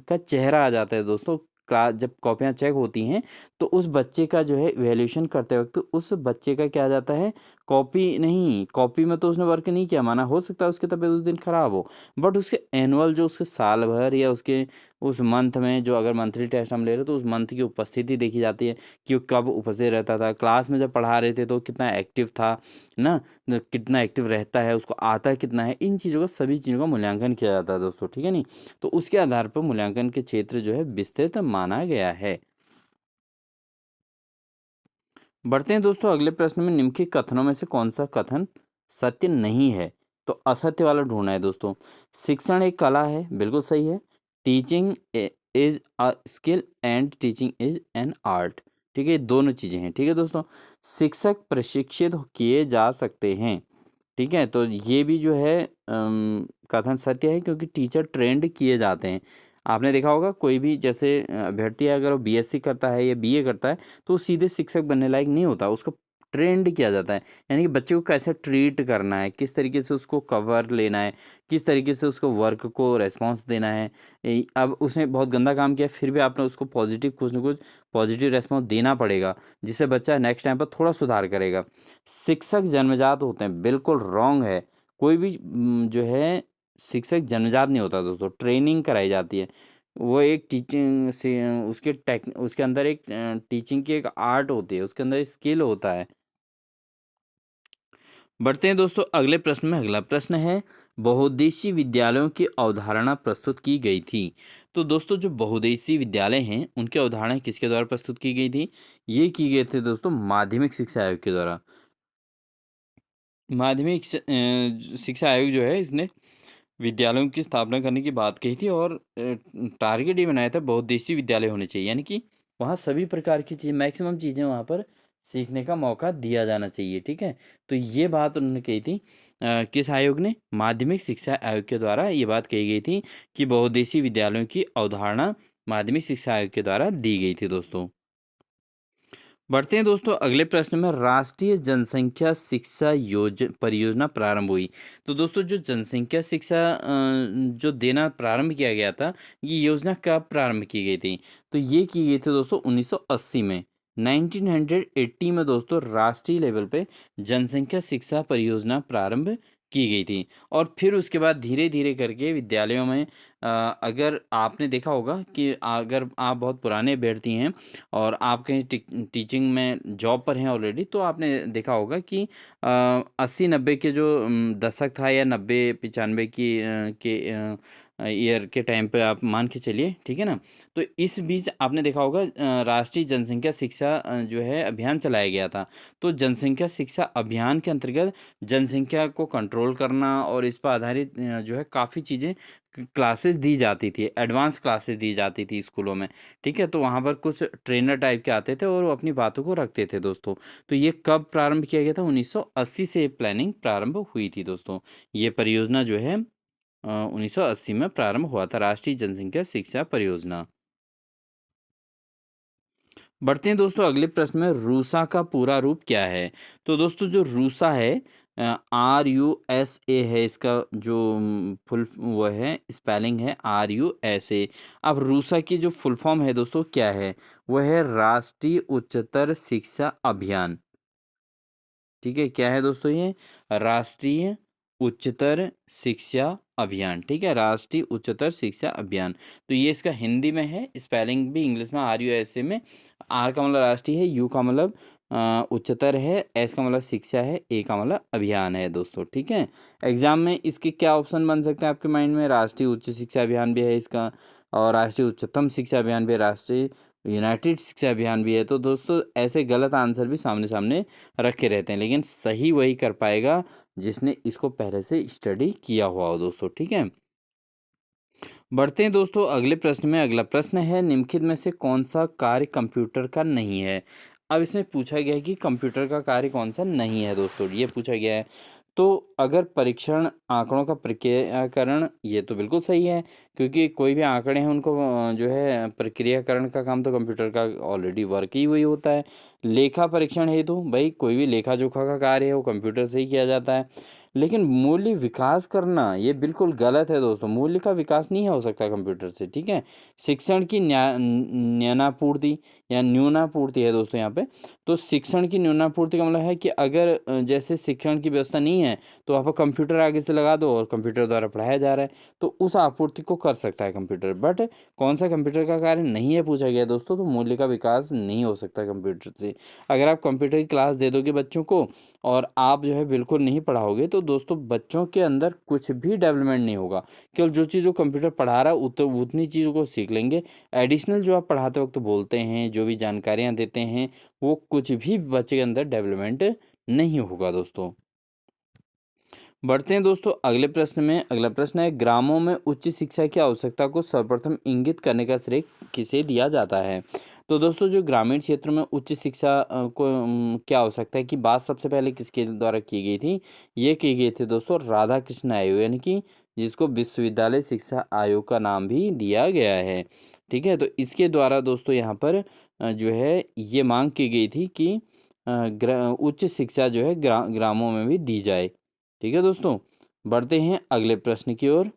का चेहरा आ जाता है दोस्तों। जब कॉपियाँ चेक होती हैं, तो उस बच्चे का जो है इवैल्यूएशन करते वक़्त उस बच्चे का क्या आ जाता है, कॉपी नहीं, कॉपी में तो उसने वर्क नहीं किया, माना हो सकता है उसकी तबीयत उस दिन खराब हो, बट उसके एनुअल जो उसके साल भर या उसके उस मंथ में, जो अगर मंथली टेस्ट हम ले रहे हैं तो उस मंथ की उपस्थिति देखी जाती है कि वो कब उपस्थित रहता था, क्लास में जब पढ़ा रहे थे तो कितना एक्टिव था ना, कितना एक्टिव रहता है, उसको आता कितना है, इन चीज़ों का, सभी चीज़ों का मूल्यांकन किया जाता है दोस्तों, ठीक है नहीं? तो उसके आधार पर मूल्यांकन के क्षेत्र जो है विस्तृत माना गया है। बढ़ते हैं दोस्तों अगले प्रश्न में, निम्नलिखित कथनों में से कौन सा कथन सत्य नहीं है? तो असत्य वाला ढूंढना है दोस्तों। शिक्षण एक कला है, बिल्कुल सही है। Teaching is a skill and teaching is an art, ठीक है, ये दोनों चीज़ें हैं, ठीक है दोस्तों। शिक्षक प्रशिक्षित किए जा सकते हैं, ठीक है, तो ये भी जो है कथन सत्य है, क्योंकि टीचर ट्रेंड किए जाते हैं। आपने देखा होगा कोई भी जैसे अभ्यर्थी है, अगर वो बीएससी करता है या बीए करता है, तो वो सीधे शिक्षक बनने लायक नहीं होता, उसको ट्रेंड किया जाता है। यानी कि बच्चे को कैसे ट्रीट करना है, किस तरीके से उसको कवर लेना है, किस तरीके से उसको वर्क को रिस्पॉन्स देना है। अब उसने बहुत गंदा काम किया, फिर भी आपने उसको पॉजिटिव कुछ ना कुछ पॉजिटिव रिस्पॉन्स देना पड़ेगा, जिससे बच्चा नेक्स्ट टाइम पर थोड़ा सुधार करेगा। शिक्षक जन्मजात होते हैं, बिल्कुल रॉन्ग है। कोई भी जो है शिक्षक जन्मजात नहीं होता दोस्तों, ट्रेनिंग कराई जाती है। वो एक टीचिंग से उसके अंदर एक टीचिंग की एक आर्ट होती है, उसके अंदर स्किल होता है। बढ़ते हैं दोस्तों अगले प्रश्न में। अगला प्रश्न है, बहुउद्देशीय विद्यालयों की अवधारणा प्रस्तुत की गई थी। तो दोस्तों जो बहुउद्देशीय विद्यालय हैं उनकी अवधारणा किसके द्वारा प्रस्तुत की गई थी? ये की गई थी दोस्तों माध्यमिक शिक्षा आयोग के द्वारा। माध्यमिक शिक्षा आयोग जो है इसने विद्यालयों की स्थापना करने की बात कही थी और टारगेट ये बनाया था बहुउद्देशीय विद्यालय होने चाहिए, यानी कि वहाँ सभी प्रकार की चीज़ मैक्सिमम चीज़ें वहाँ पर सीखने का मौका दिया जाना चाहिए। ठीक है, तो ये बात उन्होंने कही थी। किस आयोग ने? माध्यमिक शिक्षा आयोग के द्वारा ये बात कही गई थी कि बहुउद्देशीय विद्यालयों की अवधारणा माध्यमिक शिक्षा आयोग के द्वारा दी गई थी दोस्तों। बढ़ते हैं दोस्तों अगले प्रश्न में। राष्ट्रीय जनसंख्या शिक्षा परियोजना प्रारंभ हुई। तो दोस्तों जो जनसंख्या शिक्षा जो देना प्रारंभ किया गया था, ये योजना कब प्रारंभ की गई थी? तो ये की गई थी दोस्तों 1980 में। 1980 में दोस्तों राष्ट्रीय लेवल पे जनसंख्या शिक्षा परियोजना प्रारंभ की गई थी। और फिर उसके बाद धीरे धीरे करके विद्यालयों में अगर आपने देखा होगा कि अगर आप बहुत पुराने अभ्यर्थी हैं और आप कहीं टीचिंग में जॉब पर हैं ऑलरेडी, तो आपने देखा होगा कि 80-90 के जो दशक था, या 90-95 की ईयर के टाइम पे आप मान के चलिए, ठीक है ना? तो इस बीच आपने देखा होगा राष्ट्रीय जनसंख्या शिक्षा जो है अभियान चलाया गया था। तो जनसंख्या शिक्षा अभियान के अंतर्गत जनसंख्या को कंट्रोल करना और इस पर आधारित जो है काफ़ी चीज़ें क्लासेस दी जाती थी, एडवांस क्लासेस दी जाती थी स्कूलों में। ठीक है, तो वहाँ पर कुछ ट्रेनर टाइप के आते थे और वो अपनी बातों को रखते थे दोस्तों। तो ये कब प्रारंभ किया गया था? 1980 से प्लानिंग प्रारंभ हुई थी दोस्तों। ये परियोजना जो है 1980 में प्रारंभ हुआ था, राष्ट्रीय जनसंख्या शिक्षा परियोजना। बढ़ते हैं दोस्तों अगले प्रश्न में। रूसा का पूरा रूप क्या है? तो दोस्तों जो रूसा है, RUSA है इसका जो फुल वो है, स्पेलिंग है RUSA। अब रूसा की जो फुल फॉर्म है दोस्तों क्या है? वो है राष्ट्रीय उच्चतर शिक्षा अभियान। ठीक है, क्या है दोस्तों ये? राष्ट्रीय उच्चतर शिक्षा अभियान। ठीक है, राष्ट्रीय उच्चतर शिक्षा अभियान। तो ये इसका हिंदी में है, स्पेलिंग भी इंग्लिश में RUSA में। आर का मतलब राष्ट्रीय है, यू का मतलब उच्चतर है, एस का मतलब शिक्षा है, ए का मतलब अभियान है दोस्तों। ठीक है, एग्जाम में इसके क्या ऑप्शन बन सकते हैं आपके माइंड में? राष्ट्रीय उच्च शिक्षा अभियान भी है इसका, और राष्ट्रीय उच्चतम शिक्षा अभियान भी है, राष्ट्रीय यूनाइटेड शिक्षा अभियान भी है। तो दोस्तों ऐसे गलत आंसर भी सामने सामने रखे रहते हैं, लेकिन सही वही कर पाएगा जिसने इसको पहले से स्टडी किया हुआ हो दोस्तों। ठीक है, बढ़ते हैं दोस्तों अगले प्रश्न में। अगला प्रश्न है, निम्नलिखित में से कौन सा कार्य कंप्यूटर का नहीं है? अब इसमें पूछा गया है कि कंप्यूटर का कार्य कौन सा नहीं है दोस्तों, ये पूछा गया है। तो अगर परीक्षण आंकड़ों का प्रक्रियाकरण, ये तो बिल्कुल सही है, क्योंकि कोई भी आंकड़े हैं उनको जो है प्रक्रियाकरण का काम तो कंप्यूटर का ऑलरेडी वर्क ही वही होता है। लेखा परीक्षण हेतु भाई कोई भी लेखा जोखा का कार्य है वो कंप्यूटर से ही किया जाता है। लेकिन मूल्य विकास करना ये बिल्कुल गलत है दोस्तों, मूल्य का विकास नहीं हो सकता कंप्यूटर से। ठीक है, शिक्षण की न्यूनापूर्ति या न्यूनापूर्ति है दोस्तों यहाँ पे। तो शिक्षण की न्यूनापूर्ति का मतलब है कि अगर जैसे शिक्षण की व्यवस्था नहीं है तो वहाँ पर कंप्यूटर आगे से लगा दो और कंप्यूटर द्वारा पढ़ाया जा रहा है, तो उस आपूर्ति को कर सकता है कंप्यूटर। बट कौन सा कंप्यूटर का कार्य नहीं है पूछा गया दोस्तों, तो मूल्य का विकास नहीं हो सकता कंप्यूटर से। अगर आप कंप्यूटर की क्लास दे दोगे बच्चों को और आप जो है बिल्कुल नहीं पढ़ाओगे, तो दोस्तों बच्चों के अंदर कुछ भी डेवलपमेंट नहीं होगा। केवल जो चीज़ वो कंप्यूटर पढ़ा रहा है उतनी चीज़ों को सीख लेंगे। एडिशनल जो आप पढ़ाते वक्त बोलते हैं, जो भी जानकारियाँ देते हैं, वो कुछ भी बच्चे के अंदर डेवलपमेंट नहीं होगा दोस्तों। बढ़ते हैं दोस्तों अगले प्रश्न में। अगला प्रश्न है, ग्रामों में उच्च शिक्षा की आवश्यकता को सर्वप्रथम इंगित करने का श्रेय किसे दिया जाता है? तो दोस्तों जो ग्रामीण क्षेत्र में उच्च शिक्षा को क्या आवश्यकता है कि बात सबसे पहले किसके द्वारा की गई थी? ये की गई थी दोस्तों राधा कृष्ण आयोग, यानी कि जिसको विश्वविद्यालय शिक्षा आयोग का नाम भी दिया गया है। ठीक है, तो इसके द्वारा दोस्तों यहाँ पर जो है ये मांग की गई थी कि उच्च शिक्षा जो है ग्रामों में भी दी जाए। ठीक है दोस्तों, बढ़ते हैं अगले प्रश्न की ओर।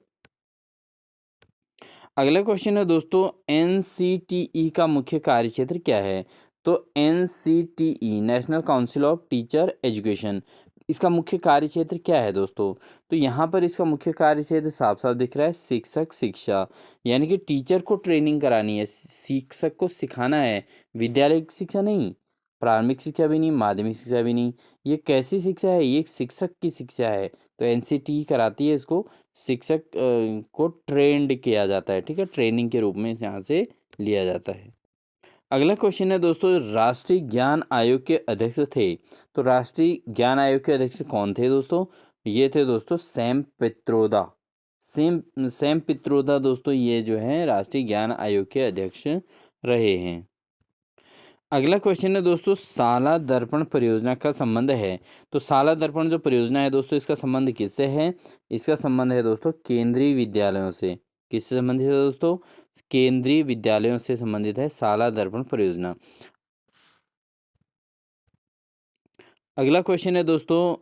अगला क्वेश्चन है दोस्तों, NCTE का मुख्य कार्यक्षेत्र क्या है? तो NCTE national council of teacher education इसका मुख्य कार्य क्षेत्र क्या है दोस्तों? तो यहाँ पर इसका मुख्य कार्य क्षेत्र साफ-साफ दिख रहा है, शिक्षक शिक्षा। यानी कि टीचर को ट्रेनिंग करानी है, शिक्षक को सिखाना है, विद्यालय की शिक्षा नहीं, प्रारंभिक शिक्षा भी नहीं, माध्यमिक शिक्षा भी नहीं। ये कैसी शिक्षा है? ये एक शिक्षक की शिक्षा है। तो एनसीटीई कराती है इसको, शिक्षक को ट्रेंड किया जाता है, ठीक है? ट्रेनिंग के रूप में यहाँ से लिया जाता है। अगला क्वेश्चन है दोस्तों, राष्ट्रीय ज्ञान आयोग के अध्यक्ष थे। तो राष्ट्रीय ज्ञान आयोग के अध्यक्ष कौन थे दोस्तों? ये थे दोस्तों सैम पित्रोदा। सैम पित्रोदा दोस्तों ये जो है राष्ट्रीय ज्ञान आयोग के अध्यक्ष रहे हैं। अगला क्वेश्चन है दोस्तों, साला दर्पण परियोजना का संबंध है। तो साला दर्पण जो परियोजना है दोस्तों, इसका संबंध किससे है? इसका संबंध है दोस्तों केंद्रीय विद्यालयों से। किससे संबंधित है दोस्तों? केंद्रीय विद्यालयों से संबंधित है साला दर्पण परियोजना। अगला क्वेश्चन है दोस्तों,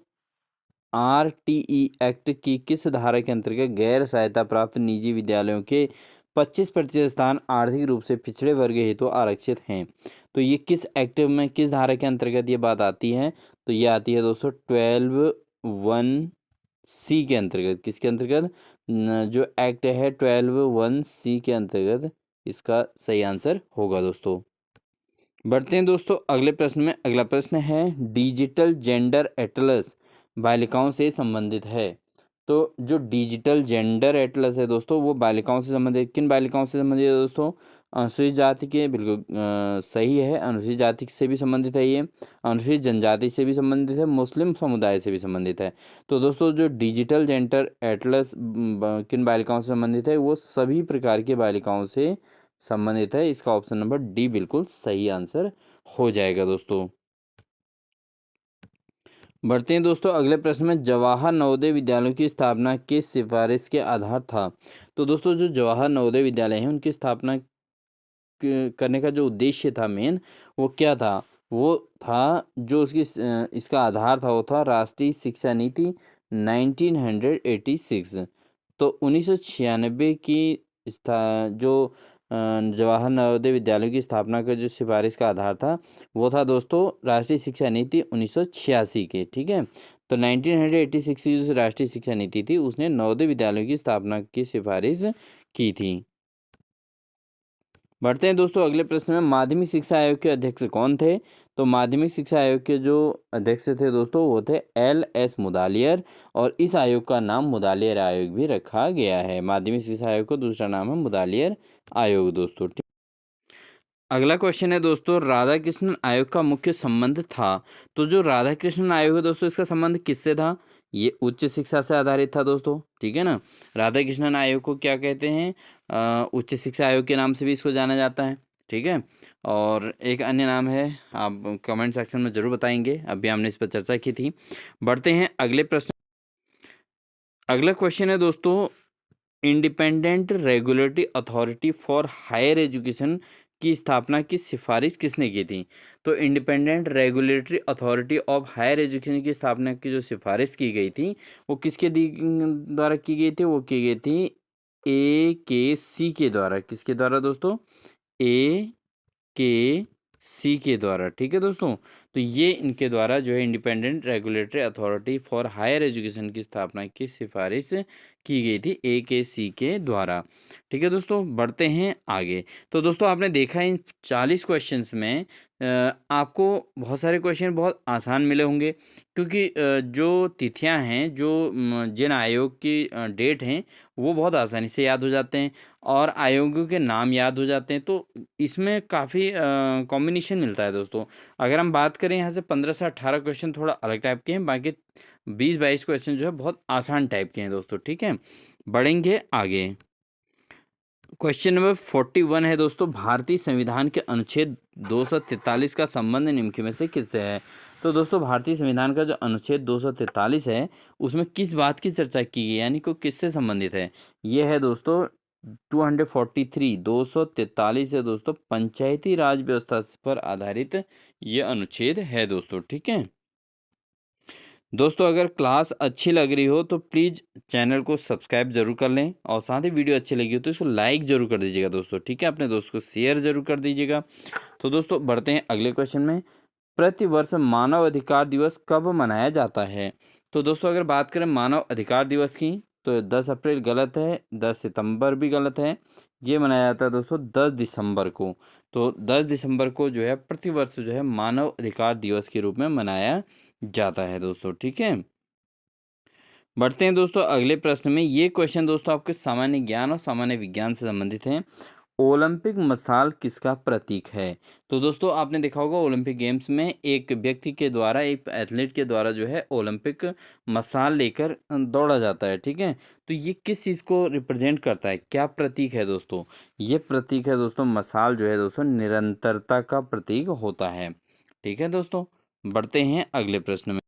आरटीई एक्ट की किस धारा के अंतर्गत गैर सहायता प्राप्त निजी विद्यालयों के 25% स्थान आर्थिक रूप से पिछड़े वर्ग हेतु आरक्षित हैं? तो ये किस एक्ट में, किस धारा के अंतर्गत ये बात आती है? तो ये आती है दोस्तों 12(1)(c) के अंतर्गत। किसके अंतर्गत? जो एक्ट है 12(1)(c) के अंतर्गत इसका सही आंसर होगा दोस्तों। बढ़ते हैं दोस्तों अगले प्रश्न में। अगला प्रश्न है, डिजिटल जेंडर एटलस बालिकाओं से संबंधित है। तो जो डिजिटल जेंडर एटलस है दोस्तों, वो बालिकाओं से संबंधित, किन बालिकाओं से संबंधित है दोस्तों? अनुसूचित जाति के, बिल्कुल सही है, अनुसूचित जाति से भी संबंधित है ये, अनुसूचित जनजाति से भी संबंधित है, मुस्लिम समुदाय से भी संबंधित है। तो दोस्तों जो डिजिटल जेंडर एटलस किन बालिकाओं से संबंधित है? वो सभी प्रकार की बालिकाओं से संबंधित है। इसका ऑप्शन नंबर डी बिल्कुल सही आंसर हो जाएगा दोस्तों। बढ़ते हैं दोस्तों अगले प्रश्न में, जवाहर नवोदय विद्यालयों की स्थापना किस सिफारिश के आधार था? तो दोस्तों जो जवाहर नवोदय विद्यालय हैं उनकी स्थापना करने का जो उद्देश्य था मेन, वो क्या था? वो था जो इसका आधार था, वो था राष्ट्रीय शिक्षा नीति 1986। तो 1996 की जो जवाहर नवोदय विद्यालयों की स्थापना का जो सिफारिश का आधार था, वो था दोस्तों राष्ट्रीय शिक्षा नीति 1986 के, ठीक है? तो 1986 की जो राष्ट्रीय शिक्षा नीति थी, उसने नवोदय विद्यालयों की स्थापना की सिफारिश की थी। बढ़ते हैं दोस्तों अगले प्रश्न में, माध्यमिक शिक्षा आयोग के अध्यक्ष कौन थे? तो माध्यमिक शिक्षा आयोग के जो अध्यक्ष थे दोस्तों, वो थे LS मुदालियर, और इस आयोग का नाम मुदालियर आयोग भी रखा गया है। माध्यमिक शिक्षा आयोग का दूसरा नाम है मुदालियर आयोग दोस्तों। अगला क्वेश्चन है दोस्तों, राधा कृष्णन आयोग का मुख्य संबंध था। तो जो राधा कृष्णन आयोग है दोस्तों, इसका संबंध किससे था? ये उच्च शिक्षा से आधारित था दोस्तों, ठीक है ना? राधा कृष्णन आयोग को क्या कहते हैं? उच्च शिक्षा आयोग के नाम से भी इसको जाना जाता है, ठीक है? और एक अन्य नाम है, आप कमेंट सेक्शन में जरूर बताएंगे, अभी हमने इस पर चर्चा की थी। बढ़ते हैं अगले प्रश्न। अगला क्वेश्चन है दोस्तों, independent regulatory authority for higher education की स्थापना की सिफारिश किसने की थी? तो independent regulatory authority of higher education की स्थापना की जो सिफारिश की गई थी, वो किसके द्वारा की गई थी? वो की गई थी AKC के द्वारा। किसके द्वारा दोस्तों? AKC के द्वारा, ठीक है दोस्तों? तो ये इनके द्वारा जो है independent regulatory authority for higher education की स्थापना की सिफारिश की गई थी AKC के द्वारा, ठीक है दोस्तों? बढ़ते हैं आगे। तो दोस्तों आपने देखा इन 40 क्वेश्चंस में आपको बहुत सारे क्वेश्चन बहुत आसान मिले होंगे, क्योंकि जो तिथियां हैं, जो जिन आयोग की डेट हैं, वो बहुत आसानी से याद हो जाते हैं, और आयोगों के नाम याद हो जाते हैं। तो इसमें काफ़ी कॉम्बिनेशन मिलता है दोस्तों। अगर हम बात करें यहाँ से 15 से 18 क्वेश्चन थोड़ा अलग टाइप के हैं, बाकी 20-22 क्वेश्चन जो है बहुत आसान टाइप के हैं दोस्तों, ठीक है? बढ़ेंगे आगे। क्वेश्चन नंबर 41 है दोस्तों, भारतीय संविधान के अनुच्छेद 243 का संबंध निम्न में से किससे है? तो दोस्तों भारतीय संविधान का जो अनुच्छेद 243 है, उसमें किस बात की चर्चा की गई, यानी को किससे संबंधित है? ये है दोस्तों 243, 243 है दोस्तों, पंचायती राज व्यवस्था पर आधारित ये अनुच्छेद है दोस्तों, ठीक है? दोस्तों अगर क्लास अच्छी लग रही हो तो प्लीज़ चैनल को सब्सक्राइब जरूर कर लें, और साथ ही वीडियो अच्छी लगी हो तो इसको लाइक जरूर कर दीजिएगा दोस्तों, ठीक है? अपने दोस्त को शेयर जरूर कर दीजिएगा। तो दोस्तों बढ़ते हैं अगले क्वेश्चन में। प्रतिवर्ष मानव अधिकार दिवस कब मनाया जाता है? तो दोस्तों अगर बात करें मानव अधिकार दिवस की, तो 10 अप्रैल गलत है, 10 सितंबर भी गलत है। ये मनाया जाता है दोस्तों 10 दिसंबर को। तो 10 दिसंबर को जो है प्रतिवर्ष जो है मानव अधिकार दिवस के रूप में मनाया जाता है दोस्तों, ठीक है। बढ़ते हैं दोस्तों अगले प्रश्न में। ये क्वेश्चन दोस्तों आपके सामान्य ज्ञान और सामान्य विज्ञान से संबंधित हैं। ओलंपिक मशाल किसका प्रतीक है? तो दोस्तों आपने देखा होगा ओलंपिक गेम्स में एक व्यक्ति के द्वारा, एक एथलीट के द्वारा जो है ओलंपिक मशाल लेकर दौड़ा जाता है, ठीक है। तो ये किस चीज़ को रिप्रेजेंट करता है, क्या प्रतीक है दोस्तों? ये प्रतीक है दोस्तों, मशाल जो है दोस्तों निरंतरता का प्रतीक होता है, ठीक है दोस्तों। बढ़ते हैं अगले प्रश्न में।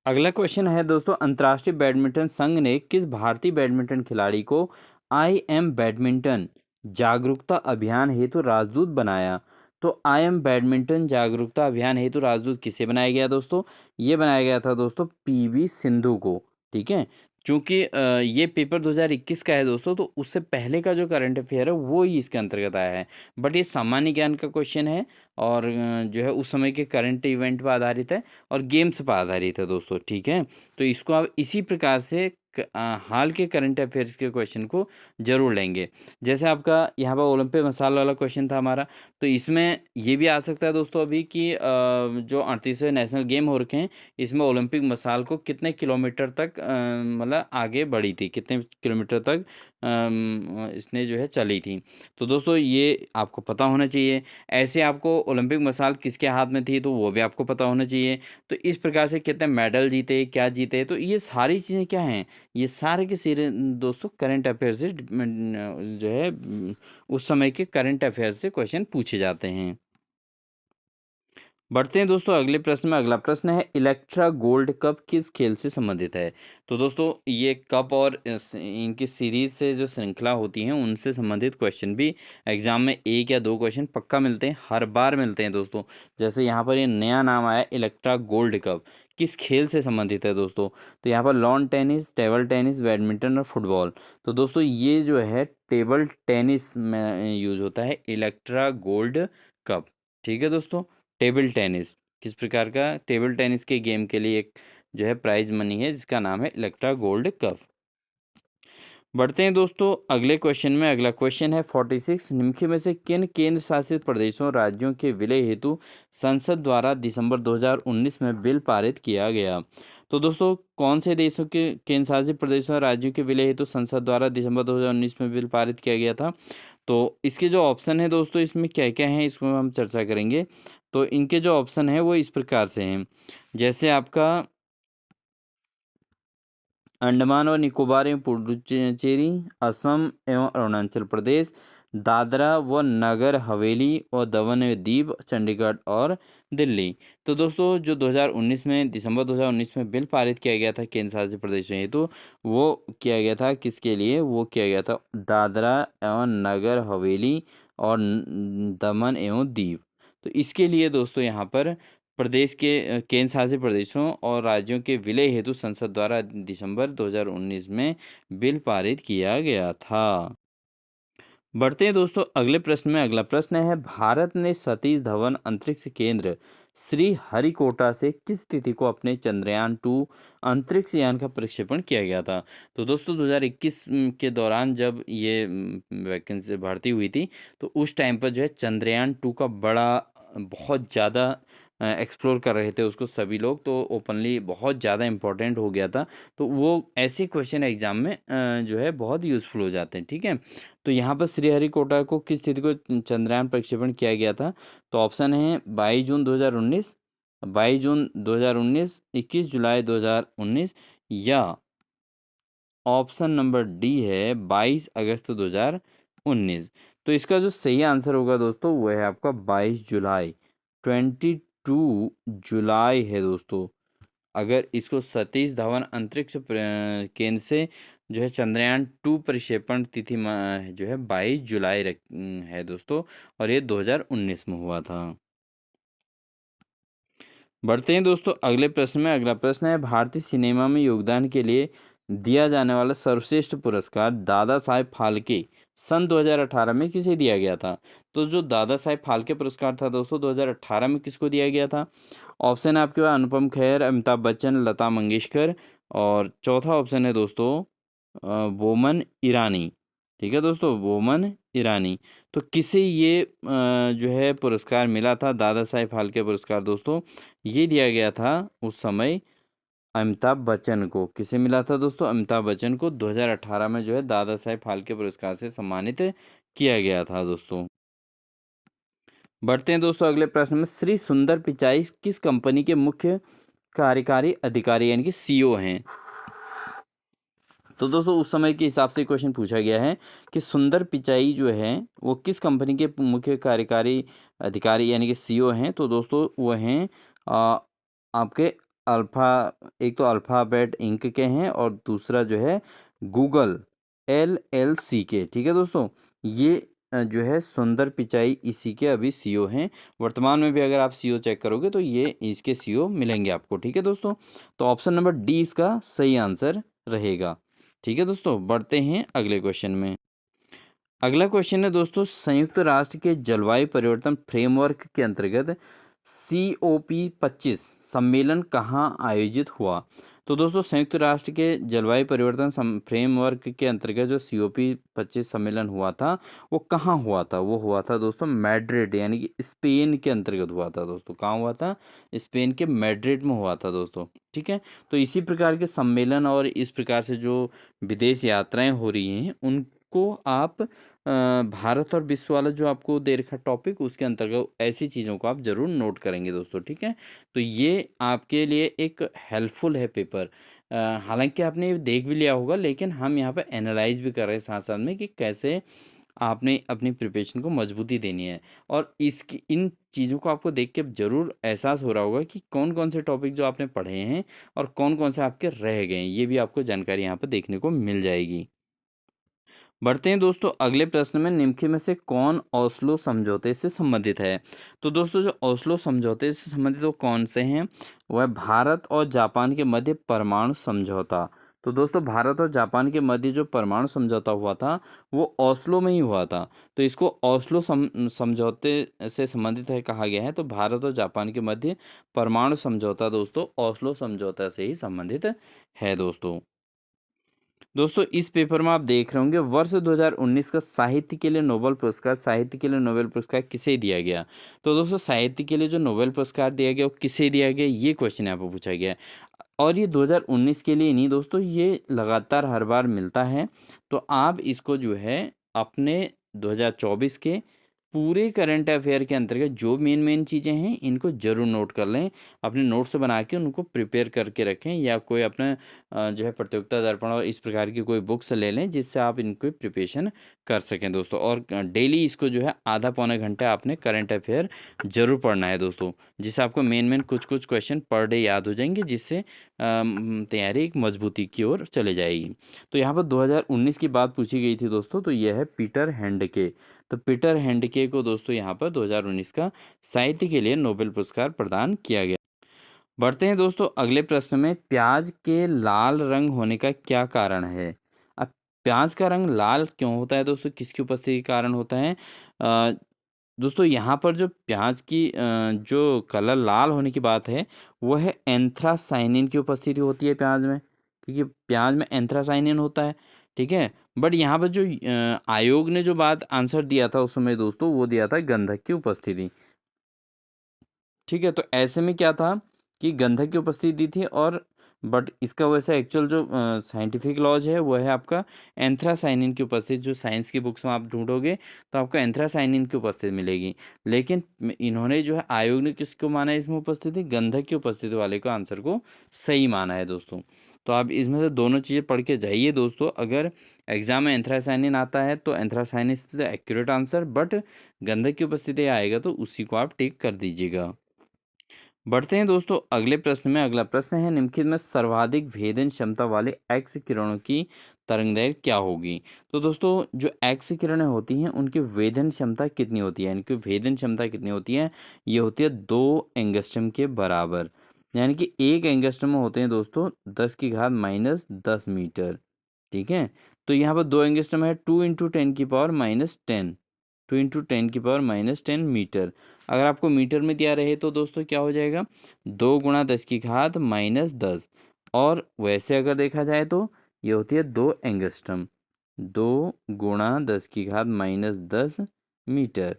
अगला क्वेश्चन है दोस्तों, अंतर्राष्ट्रीय बैडमिंटन संघ ने किस भारतीय बैडमिंटन खिलाड़ी को आई एम बैडमिंटन जागरूकता अभियान हेतु राजदूत बनाया? तो आई एम बैडमिंटन जागरूकता अभियान हेतु राजदूत किसे बनाया गया दोस्तों? ये बनाया गया था दोस्तों पीवी सिंधु को, ठीक है। चूंकि ये पेपर 2021 का है दोस्तों, तो उससे पहले का जो करंट अफेयर है वो ही इसके अंतर्गत आया है। बट ये सामान्य ज्ञान का क्वेश्चन है और जो है उस समय के करंट इवेंट पर आधारित है और गेम्स पर आधारित है दोस्तों, ठीक है। तो इसको आप इसी प्रकार से हाल के करंट अफेयर्स के क्वेश्चन को जरूर लेंगे। जैसे आपका यहाँ पर ओलंपिक मसाल वाला क्वेश्चन था हमारा, तो इसमें ये भी आ सकता है दोस्तों अभी कि जो 38वें नेशनल गेम हो रखे हैं, इसमें ओलंपिक मसाल को कितने किलोमीटर तक मतलब आगे बढ़ी थी, कितने किलोमीटर तक इसने जो है चली थी। तो दोस्तों ये आपको पता होना चाहिए। ऐसे आपको ओलंपिक मसाल किसके हाथ में थी, तो वो भी आपको पता होना चाहिए। तो इस प्रकार से कितने मेडल जीते, क्या जीते, तो ये सारी चीज़ें क्या हैं, ये सारे के सारे दोस्तों करंट अफेयर से जो है उस समय के करंट अफेयर से क्वेश्चन पूछे जाते हैं। बढ़ते हैं दोस्तों अगले प्रश्न में। अगला प्रश्न है, इलेक्ट्रा गोल्ड कप किस खेल से संबंधित है? तो दोस्तों ये कप और इनकी सीरीज से जो श्रृंखला होती हैं उनसे संबंधित क्वेश्चन भी एग्जाम में एक या दो क्वेश्चन पक्का मिलते हैं, हर बार मिलते हैं दोस्तों। जैसे यहाँ पर ये नया नाम आया इलेक्ट्रा गोल्ड कप, किस खेल से संबंधित है दोस्तों? तो यहाँ पर lawn tennis, table tennis, badminton और फुटबॉल। तो दोस्तों ये जो है टेबल टेनिस में यूज होता है इलेक्ट्रा गोल्ड कप, ठीक है दोस्तों। टेबल टेनिस किस प्रकार का, टेबल टेनिस के गेम के लिए एक जो है प्राइज मनी है जिसका नाम है इलेक्ट्रा गोल्ड कप। बढ़ते हैं दोस्तों अगले क्वेश्चन में। अगला क्वेश्चन है 46, निम्नलिखित में से किन केंद्र शासित प्रदेशों राज्यों के विलय हेतु संसद द्वारा दिसंबर 2019 में बिल पारित किया गया? तो दोस्तों कौन से देशों के केंद्र शासित प्रदेशों और राज्यों के विलय हेतु संसद द्वारा दिसंबर 2019 में बिल पारित किया गया था? तो इसके जो ऑप्शन है दोस्तों इसमें क्या क्या है, इसमें हम चर्चा करेंगे। तो इनके जो ऑप्शन है वो इस प्रकार से हैं। जैसे आपका अंडमान और निकोबार एवं पुडुचेरी, असम एवं अरुणाचल प्रदेश, दादरा व नगर हवेली और दमन एवं दीव, चंडीगढ़ और दिल्ली। तो दोस्तों जो 2019 में, दिसंबर 2019 में बिल पारित किया गया था केंद्र शासित प्रदेशों हेतु, वो किया गया था किसके लिए, वो किया गया था दादरा एवं नगर हवेली और दमन एवं दीव। तो इसके लिए दोस्तों यहाँ पर प्रदेश के केंद्र शासित प्रदेशों और राज्यों के विलय हेतु संसद द्वारा दिसंबर 2019 में बिल पारित किया गया था। बढ़ते हैं दोस्तों अगले प्रश्न में। अगला प्रश्न है, भारत ने सतीश धवन अंतरिक्ष केंद्र श्री हरिकोटा से किस तिथि को अपने चंद्रयान 2 अंतरिक्ष यान का प्रक्षेपण किया गया था? तो दोस्तों 2021 के दौरान जब ये वैकेंसी भर्ती हुई थी, तो उस टाइम पर जो है चंद्रयान 2 का बड़ा बहुत ज़्यादा एक्सप्लोर कर रहे थे उसको सभी लोग, तो ओपनली बहुत ज़्यादा इम्पोर्टेंट हो गया था। तो वो ऐसे क्वेश्चन एग्जाम में जो है बहुत यूज़फुल हो जाते हैं, ठीक है। तो यहाँ पर श्रीहरिकोटा को किस तिथि को चंद्रयान प्रक्षेपण किया गया था? तो ऑप्शन है 22 जून 2019, 22 जून 2019, 21 जुलाई 2019 या ऑप्शन नंबर डी है 22 अगस्त 2019। तो इसका जो सही आंसर होगा दोस्तों वो है आपका 22 जुलाई, 22 जुलाई है दोस्तों। अगर इसको सतीश धवन अंतरिक्ष केंद्र से जो है चंद्रयान 2 प्रक्षेपण तिथि जो है 22 जुलाई है दोस्तों, और ये 2019 में हुआ था। बढ़ते हैं दोस्तों अगले प्रश्न में। अगला प्रश्न है, भारतीय सिनेमा में योगदान के लिए दिया जाने वाला सर्वश्रेष्ठ पुरस्कार दादा साहेब फाल्के सन 2018 में किसे दिया गया था? तो जो दादा साहेब फाल्के पुरस्कार था दोस्तों 2018 में किसको दिया गया था? ऑप्शन है आपके पास अनुपम खेर, अमिताभ बच्चन, लता मंगेशकर और चौथा ऑप्शन है दोस्तों बोमन ईरानी। ठीक है दोस्तों, बोमन ईरानी। तो किसे ये जो है पुरस्कार मिला था, दादा साहेब फाल्के पुरस्कार दोस्तों? ये दिया गया था उस समय अमिताभ बच्चन को। किसे मिला था दोस्तों? अमिताभ बच्चन को 2018 में जो है दादा साहेब फाल्के पुरस्कार से सम्मानित किया गया था दोस्तों। बढ़ते हैं दोस्तों अगले प्रश्न में। श्री सुंदर पिचाई किस कंपनी के मुख्य कार्यकारी अधिकारी यानी कि सीईओ हैं? तो दोस्तों उस समय के हिसाब से क्वेश्चन पूछा गया है कि सुंदर पिचाई जो है वो किस कंपनी के मुख्य कार्यकारी अधिकारी यानी कि सीईओ हैं? तो दोस्तों वो हैं आपके अल्फा, एक तो अल्फ़ाबेट इंक के हैं और दूसरा जो है गूगल एलएलसी के। ठीक है दोस्तों, ये जो है सुंदर पिचाई इसी के अभी सीईओ हैं। वर्तमान में भी अगर आप सीईओ चेक करोगे तो ये इसके सीईओ मिलेंगे आपको। ठीक है दोस्तों, तो ऑप्शन नंबर डी इसका सही आंसर रहेगा। ठीक है दोस्तों, बढ़ते हैं अगले क्वेश्चन में। अगला क्वेश्चन है दोस्तों, संयुक्त राष्ट्र के जलवायु परिवर्तन फ्रेमवर्क के अंतर्गत COP25 सम्मेलन कहाँ आयोजित हुआ? तो दोस्तों संयुक्त राष्ट्र के जलवायु परिवर्तन फ्रेमवर्क के अंतर्गत जो COP25 सम्मेलन हुआ था वो कहाँ हुआ था? वो हुआ था दोस्तों मैड्रिड यानी कि स्पेन के अंतर्गत हुआ था दोस्तों। कहाँ हुआ था? स्पेन के मैड्रिड में हुआ था दोस्तों। ठीक है, तो इसी प्रकार के सम्मेलन और इस प्रकार से जो विदेश यात्राएं हो रही हैं उनको आप भारत और विश्व वाला जो आपको दे रखा टॉपिक उसके अंतर्गत ऐसी चीज़ों को आप ज़रूर नोट करेंगे दोस्तों। ठीक है, तो ये आपके लिए एक हेल्पफुल है पेपर। हालांकि आपने ये देख भी लिया होगा लेकिन हम यहाँ पे एनालाइज भी कर रहे हैं साथ साथ में कि कैसे आपने अपनी प्रिपरेशन को मजबूती देनी है। और इसकी इन चीज़ों को आपको देख के ज़रूर एहसास हो रहा होगा कि कौन कौन से टॉपिक जो आपने पढ़े हैं और कौन कौन से आपके रह गए हैं, ये भी आपको जानकारी यहाँ पर देखने को मिल जाएगी। बढ़ते हैं दोस्तों अगले प्रश्न में। निम्नलिखित में से कौन ओस्लो समझौते से संबंधित है? तो दोस्तों जो ओस्लो समझौते से संबंधित वो कौन से हैं? वह भारत और जापान के मध्य परमाणु समझौता। तो दोस्तों भारत और जापान के मध्य जो परमाणु समझौता हुआ था वो ओस्लो में ही हुआ था। तो इसको ओस्लो समझौते से संबंधित है कहा गया है। तो भारत और जापान के मध्य परमाणु समझौता दोस्तों ओस्लो समझौता से ही संबंधित है दोस्तों। दोस्तों इस पेपर में आप देख रहे होंगे वर्ष 2019 का साहित्य के लिए नोबेल पुरस्कार, साहित्य के लिए नोबेल पुरस्कार किसे दिया गया? तो दोस्तों साहित्य के लिए जो नोबेल पुरस्कार दिया गया वो किसे दिया गया, ये क्वेश्चन यहाँ पर पूछा गया है। और ये 2019 के लिए नहीं दोस्तों, ये लगातार हर बार मिलता है। तो आप इसको जो है अपने 2024 के पूरे करंट अफेयर के अंतर्गत जो मेन मेन चीज़ें हैं इनको ज़रूर नोट कर लें। अपने नोट्स बना के उनको प्रिपेयर करके रखें या कोई अपना जो है प्रतियोगिता दर्पण और इस प्रकार की कोई बुक्स ले लें जिससे आप इनको प्रिपरेशन कर सकें दोस्तों। और डेली इसको जो है आधा पौना घंटा आपने करंट अफेयर ज़रूर पढ़ना है दोस्तों, जिससे आपको मेन मेन कुछ कुछ क्वेश्चन पर डे याद हो जाएंगे, जिससे तैयारी एक मजबूती की ओर चले जाएगी। तो यहाँ पर 2019 की बात पूछी गई थी दोस्तों, तो यह है पीटर हैंडके। तो पीटर हैंडके को दोस्तों यहाँ पर 2019 का साहित्य के लिए नोबेल पुरस्कार प्रदान किया गया। बढ़ते हैं दोस्तों अगले प्रश्न में। प्याज के लाल रंग होने का क्या कारण है? अब प्याज का रंग लाल क्यों होता है दोस्तों, किसकी उपस्थिति के कारण होता है? अ, दोस्तों यहाँ पर जो प्याज की जो कलर लाल होने की बात है वो है एंथ्रासाइनिन की उपस्थिति होती है प्याज में, क्योंकि प्याज में एंथ्रासाइनिन होता है। ठीक है, बट यहाँ पर जो आयोग ने जो बात आंसर दिया था उस समय दोस्तों वो दिया था गंधक की उपस्थिति। ठीक है, तो ऐसे में क्या था कि गंधक की उपस्थिति दी थी और बट इसका वैसे एक्चुअल जो साइंटिफिक लॉज है वो है आपका एंथ्रासाइनिन की उपस्थिति। जो साइंस की बुक्स में आप ढूंढोगे तो आपको एंथ्रासाइनिन की उपस्थिति मिलेगी, लेकिन इन्होंने जो है आयोग ने किसको माना है इसमें उपस्थिति? गंधक की उपस्थिति वाले को आंसर को सही माना है दोस्तों। तो आप इसमें से दोनों चीज़ें पढ़ के जाइए दोस्तों। अगर एग्जाम में एंथ्रासाइनिन आता है तो एंथ्रासाइनिन इज एक्यूरेट आंसर, बट गंधक की उपस्थिति आएगा तो उसी को आप टिक कर दीजिएगा। बढ़ते हैं दोस्तों अगले प्रश्न में। अगला प्रश्न है निम्नलिखित में सर्वाधिक भेदन क्षमता वाले एक्स किरणों की तरंगदैर्घ्य क्या होगी? तो दोस्तों जो एक्स किरणें होती हैं उनकी वेधन क्षमता कितनी होती है, इनकी भेदन क्षमता कितनी होती है? ये होती है 2 एंगस्ट्रम के बराबर। यानी कि 1 एंगस्ट्रम में होते हैं दोस्तों 10 की घात -10 मीटर। ठीक है, तो यहाँ पर 2 एंगस्ट्रम है, 2 × 10⁻⁻10, 2 × 10⁻⁻10 मीटर। अगर आपको मीटर में दिया रहे तो दोस्तों क्या हो जाएगा, 2 × 10⁻⁻10। और वैसे अगर देखा जाए तो ये होती है 2 एंगस्ट्रम, 2 × 10⁻⁻10 मीटर,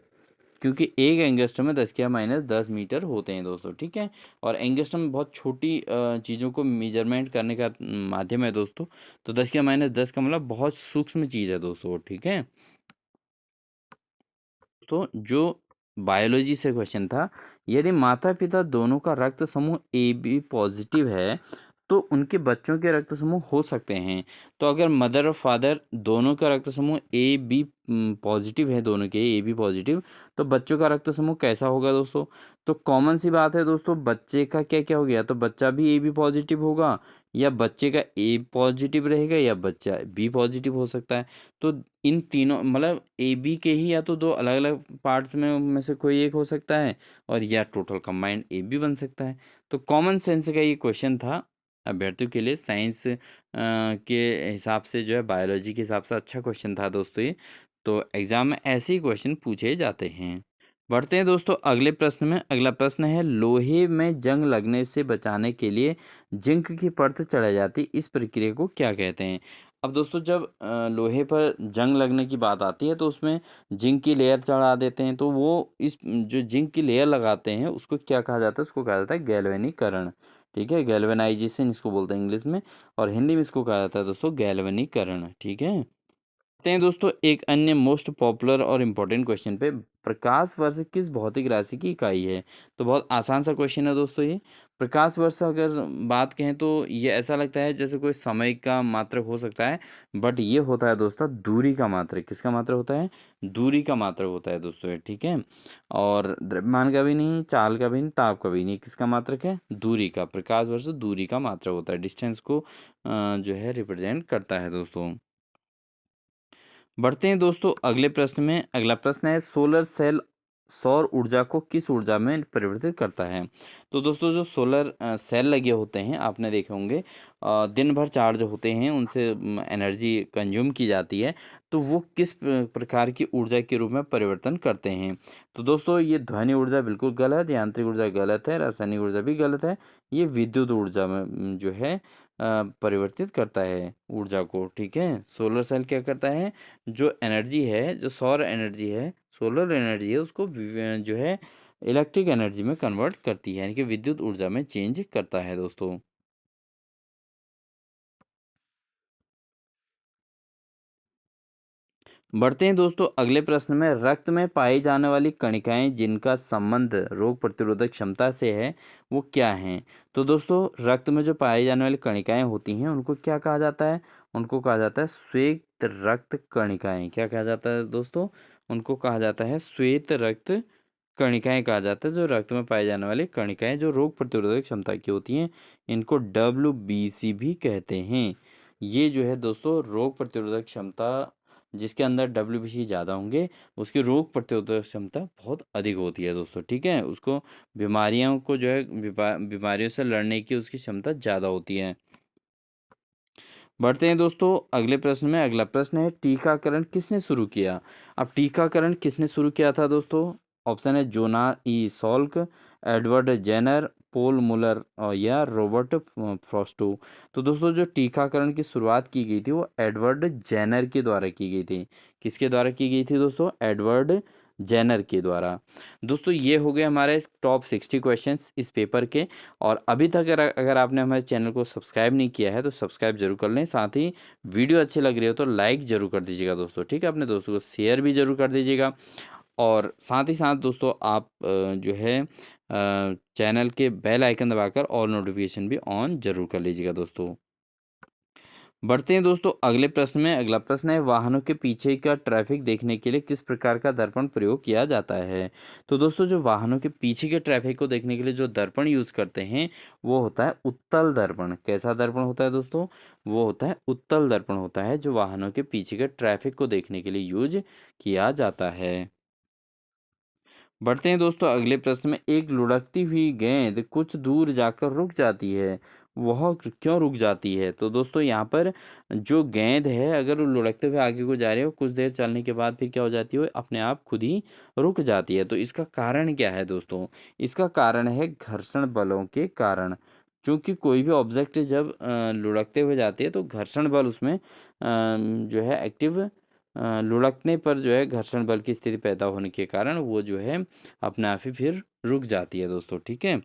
क्योंकि एक एंगस्ट्रम में 10⁻⁻10 मीटर होते हैं दोस्तों, ठीक है। और एंगस्ट्रम बहुत छोटी चीज़ों को मेजरमेंट करने का माध्यम है दोस्तों। तो 10⁻⁻10 का मतलब बहुत सूक्ष्म चीज़ है दोस्तों, ठीक है। तो जो बायोलॉजी से क्वेश्चन था, यदि माता पिता दोनों का रक्त समूह ए बी पॉजिटिव है तो उनके बच्चों के रक्त समूह हो सकते हैं। तो अगर मदर और फादर दोनों का रक्त समूह ए बी पॉजिटिव है, दोनों के ए बी पॉजिटिव, तो बच्चों का रक्त समूह कैसा होगा दोस्तों। तो कॉमन सी बात है दोस्तों, बच्चे का क्या क्या हो गया, तो बच्चा भी ए बी पॉजिटिव होगा, या बच्चे का ए पॉजिटिव रहेगा, या बच्चा बी पॉजिटिव हो सकता है। तो इन तीनों मतलब ए बी के ही या तो दो अलग अलग पार्ट्स में से कोई एक हो सकता है, और या टोटल कंबाइंड ए बी बन सकता है। तो कॉमन सेंस का ये क्वेश्चन था अभ्यर्थियों के लिए, साइंस के हिसाब से जो है, बायोलॉजी के हिसाब से अच्छा क्वेश्चन था दोस्तों ये। तो एग्जाम में ऐसे ही क्वेश्चन पूछे जाते हैं। बढ़ते हैं दोस्तों अगले प्रश्न में। अगला प्रश्न है, लोहे में जंग लगने से बचाने के लिए जिंक की परत चढ़ाई जाती, इस प्रक्रिया को क्या कहते हैं। अब दोस्तों जब लोहे पर जंग लगने की बात आती है तो उसमें जिंक की लेयर चढ़ा देते हैं, तो वो इस जो जिंक की लेयर लगाते हैं उसको क्या कहा जाता है, उसको कहा जाता है गैल्वेनीकरण, ठीक है। गैल्वेनाइजेशन इसको बोलते हैं इंग्लिश में, और हिंदी में इसको कहा जाता है दोस्तों गैल्वेनीकरण, ठीक है। आते हैं दोस्तों एक अन्य मोस्ट पॉपुलर और इम्पोर्टेंट क्वेश्चन पे, प्रकाश वर्ष किस भौतिक राशि की इकाई है। तो बहुत आसान सा क्वेश्चन है दोस्तों ये। प्रकाश वर्ष अगर बात कहें तो ये ऐसा लगता है जैसे कोई समय का मात्रक हो सकता है, बट ये होता है दोस्तों दूरी का मात्रक। किसका मात्रक होता है, दूरी का मात्रक होता है दोस्तों ये, ठीक है। और द्रव्यमान का भी नहीं, चाल का भी नहीं, ताप का भी नहीं, किसका मात्रक है, दूरी का। प्रकाश वर्ष दूरी का मात्रक होता है, डिस्टेंस को जो है रिप्रेजेंट करता है दोस्तों। बढ़ते हैं दोस्तों अगले प्रश्न में। अगला प्रश्न है, सोलर सेल सौर ऊर्जा को किस ऊर्जा में परिवर्तित करता है। तो दोस्तों जो सोलर सेल लगे होते हैं आपने देखे होंगे, दिन भर चार्ज होते हैं, उनसे एनर्जी कंज्यूम की जाती है, तो वो किस प्रकार की ऊर्जा के रूप में परिवर्तन करते हैं। तो दोस्तों ये ध्वनि ऊर्जा बिल्कुल गलत, यांत्रिक ऊर्जा गलत है, रासायनिक ऊर्जा भी गलत है, ये विद्युत ऊर्जा में जो है परिवर्तित करता है ऊर्जा को, ठीक है। सोलर सेल क्या करता है, जो एनर्जी है, जो सौर एनर्जी है, सोलर एनर्जी है, उसको जो है इलेक्ट्रिक एनर्जी में कन्वर्ट करती है, यानी कि विद्युत ऊर्जा में चेंज करता है दोस्तों। बढ़ते हैं दोस्तों अगले प्रश्न में। रक्त में पाई जाने वाली कणिकाएं जिनका संबंध रोग प्रतिरोधक क्षमता से है, वो क्या हैं। तो दोस्तों रक्त में जो पाई जाने वाली कणिकाएं होती हैं उनको क्या कहा जाता है, उनको कहा जाता है श्वेत रक्त कणिकाएं। क्या कहा जाता है दोस्तों, उनको कहा जाता है श्वेत रक्त कणिकाएं कहा जाता है। जो रक्त में पाई जाने वाली कणिकाएं जो रोग प्रतिरोधक क्षमता की होती हैं, इनको WBC भी कहते हैं। ये जो है दोस्तों रोग प्रतिरोधक क्षमता, जिसके अंदर WBC ज़्यादा होंगे उसकी रोग प्रतिरोधक क्षमता बहुत अधिक होती है दोस्तों, ठीक है। उसको बीमारियों को जो है बीमारियों से लड़ने की उसकी क्षमता ज़्यादा होती है। बढ़ते हैं दोस्तों अगले प्रश्न में। अगला प्रश्न है, टीकाकरण किसने शुरू किया। अब टीकाकरण किसने शुरू किया था दोस्तों, ऑप्शन है जोना ई सॉल्क, एडवर्ड जेनर, पोल मुलर, और या रॉबर्ट फ्रॉस्टो। तो दोस्तों जो टीकाकरण की शुरुआत की गई थी वो एडवर्ड जेनर के द्वारा की गई थी। किसके द्वारा की गई थी दोस्तों, एडवर्ड जेनर के द्वारा। दोस्तों ये हो गए हमारे टॉप 60 क्वेश्चंस इस पेपर के। और अभी तक अगर अगर आपने हमारे चैनल को सब्सक्राइब नहीं किया है तो सब्सक्राइब जरूर कर लें। साथ ही वीडियो अच्छी लग रही हो तो लाइक जरूर कर दीजिएगा दोस्तों, ठीक है। अपने दोस्तों को शेयर भी जरूर कर दीजिएगा। और साथ ही साथ दोस्तों आप जो है चैनल के बेल आइकन दबाकर और नोटिफिकेशन भी ऑन जरूर कर लीजिएगा दोस्तों। बढ़ते हैं दोस्तों अगले प्रश्न में। अगला प्रश्न है, वाहनों के पीछे का ट्रैफिक देखने के लिए किस प्रकार का दर्पण प्रयोग किया जाता है। तो दोस्तों जो वाहनों के पीछे के ट्रैफिक को देखने के लिए जो दर्पण यूज करते हैं वो होता है उत्तल दर्पण। कैसा दर्पण होता है दोस्तों, वो होता है उत्तल दर्पण होता है, जो वाहनों के पीछे के ट्रैफिक को देखने के लिए यूज किया जाता है। बढ़ते हैं दोस्तों अगले प्रश्न में। एक लुढ़कती हुई गेंद कुछ दूर जाकर रुक जाती है, वह क्यों रुक जाती है? तो दोस्तों यहाँ पर जो गेंद है अगर वो लुढ़कते हुए आगे को जा रही है और कुछ देर चलने के बाद फिर क्या हो जाती है, वो अपने आप खुद ही रुक जाती है। तो इसका कारण क्या है दोस्तों? इसका कारण है घर्षण बलों के कारण। क्योंकि कोई भी ऑब्जेक्ट जब लुढ़कते हुए जाती है तो घर्षण बल उसमें जो है एक्टिव लुढ़कने पर जो है घर्षण बल की स्थिति पैदा होने के कारण वो जो है अपने आप ही फिर रुक जाती है दोस्तों, ठीक है।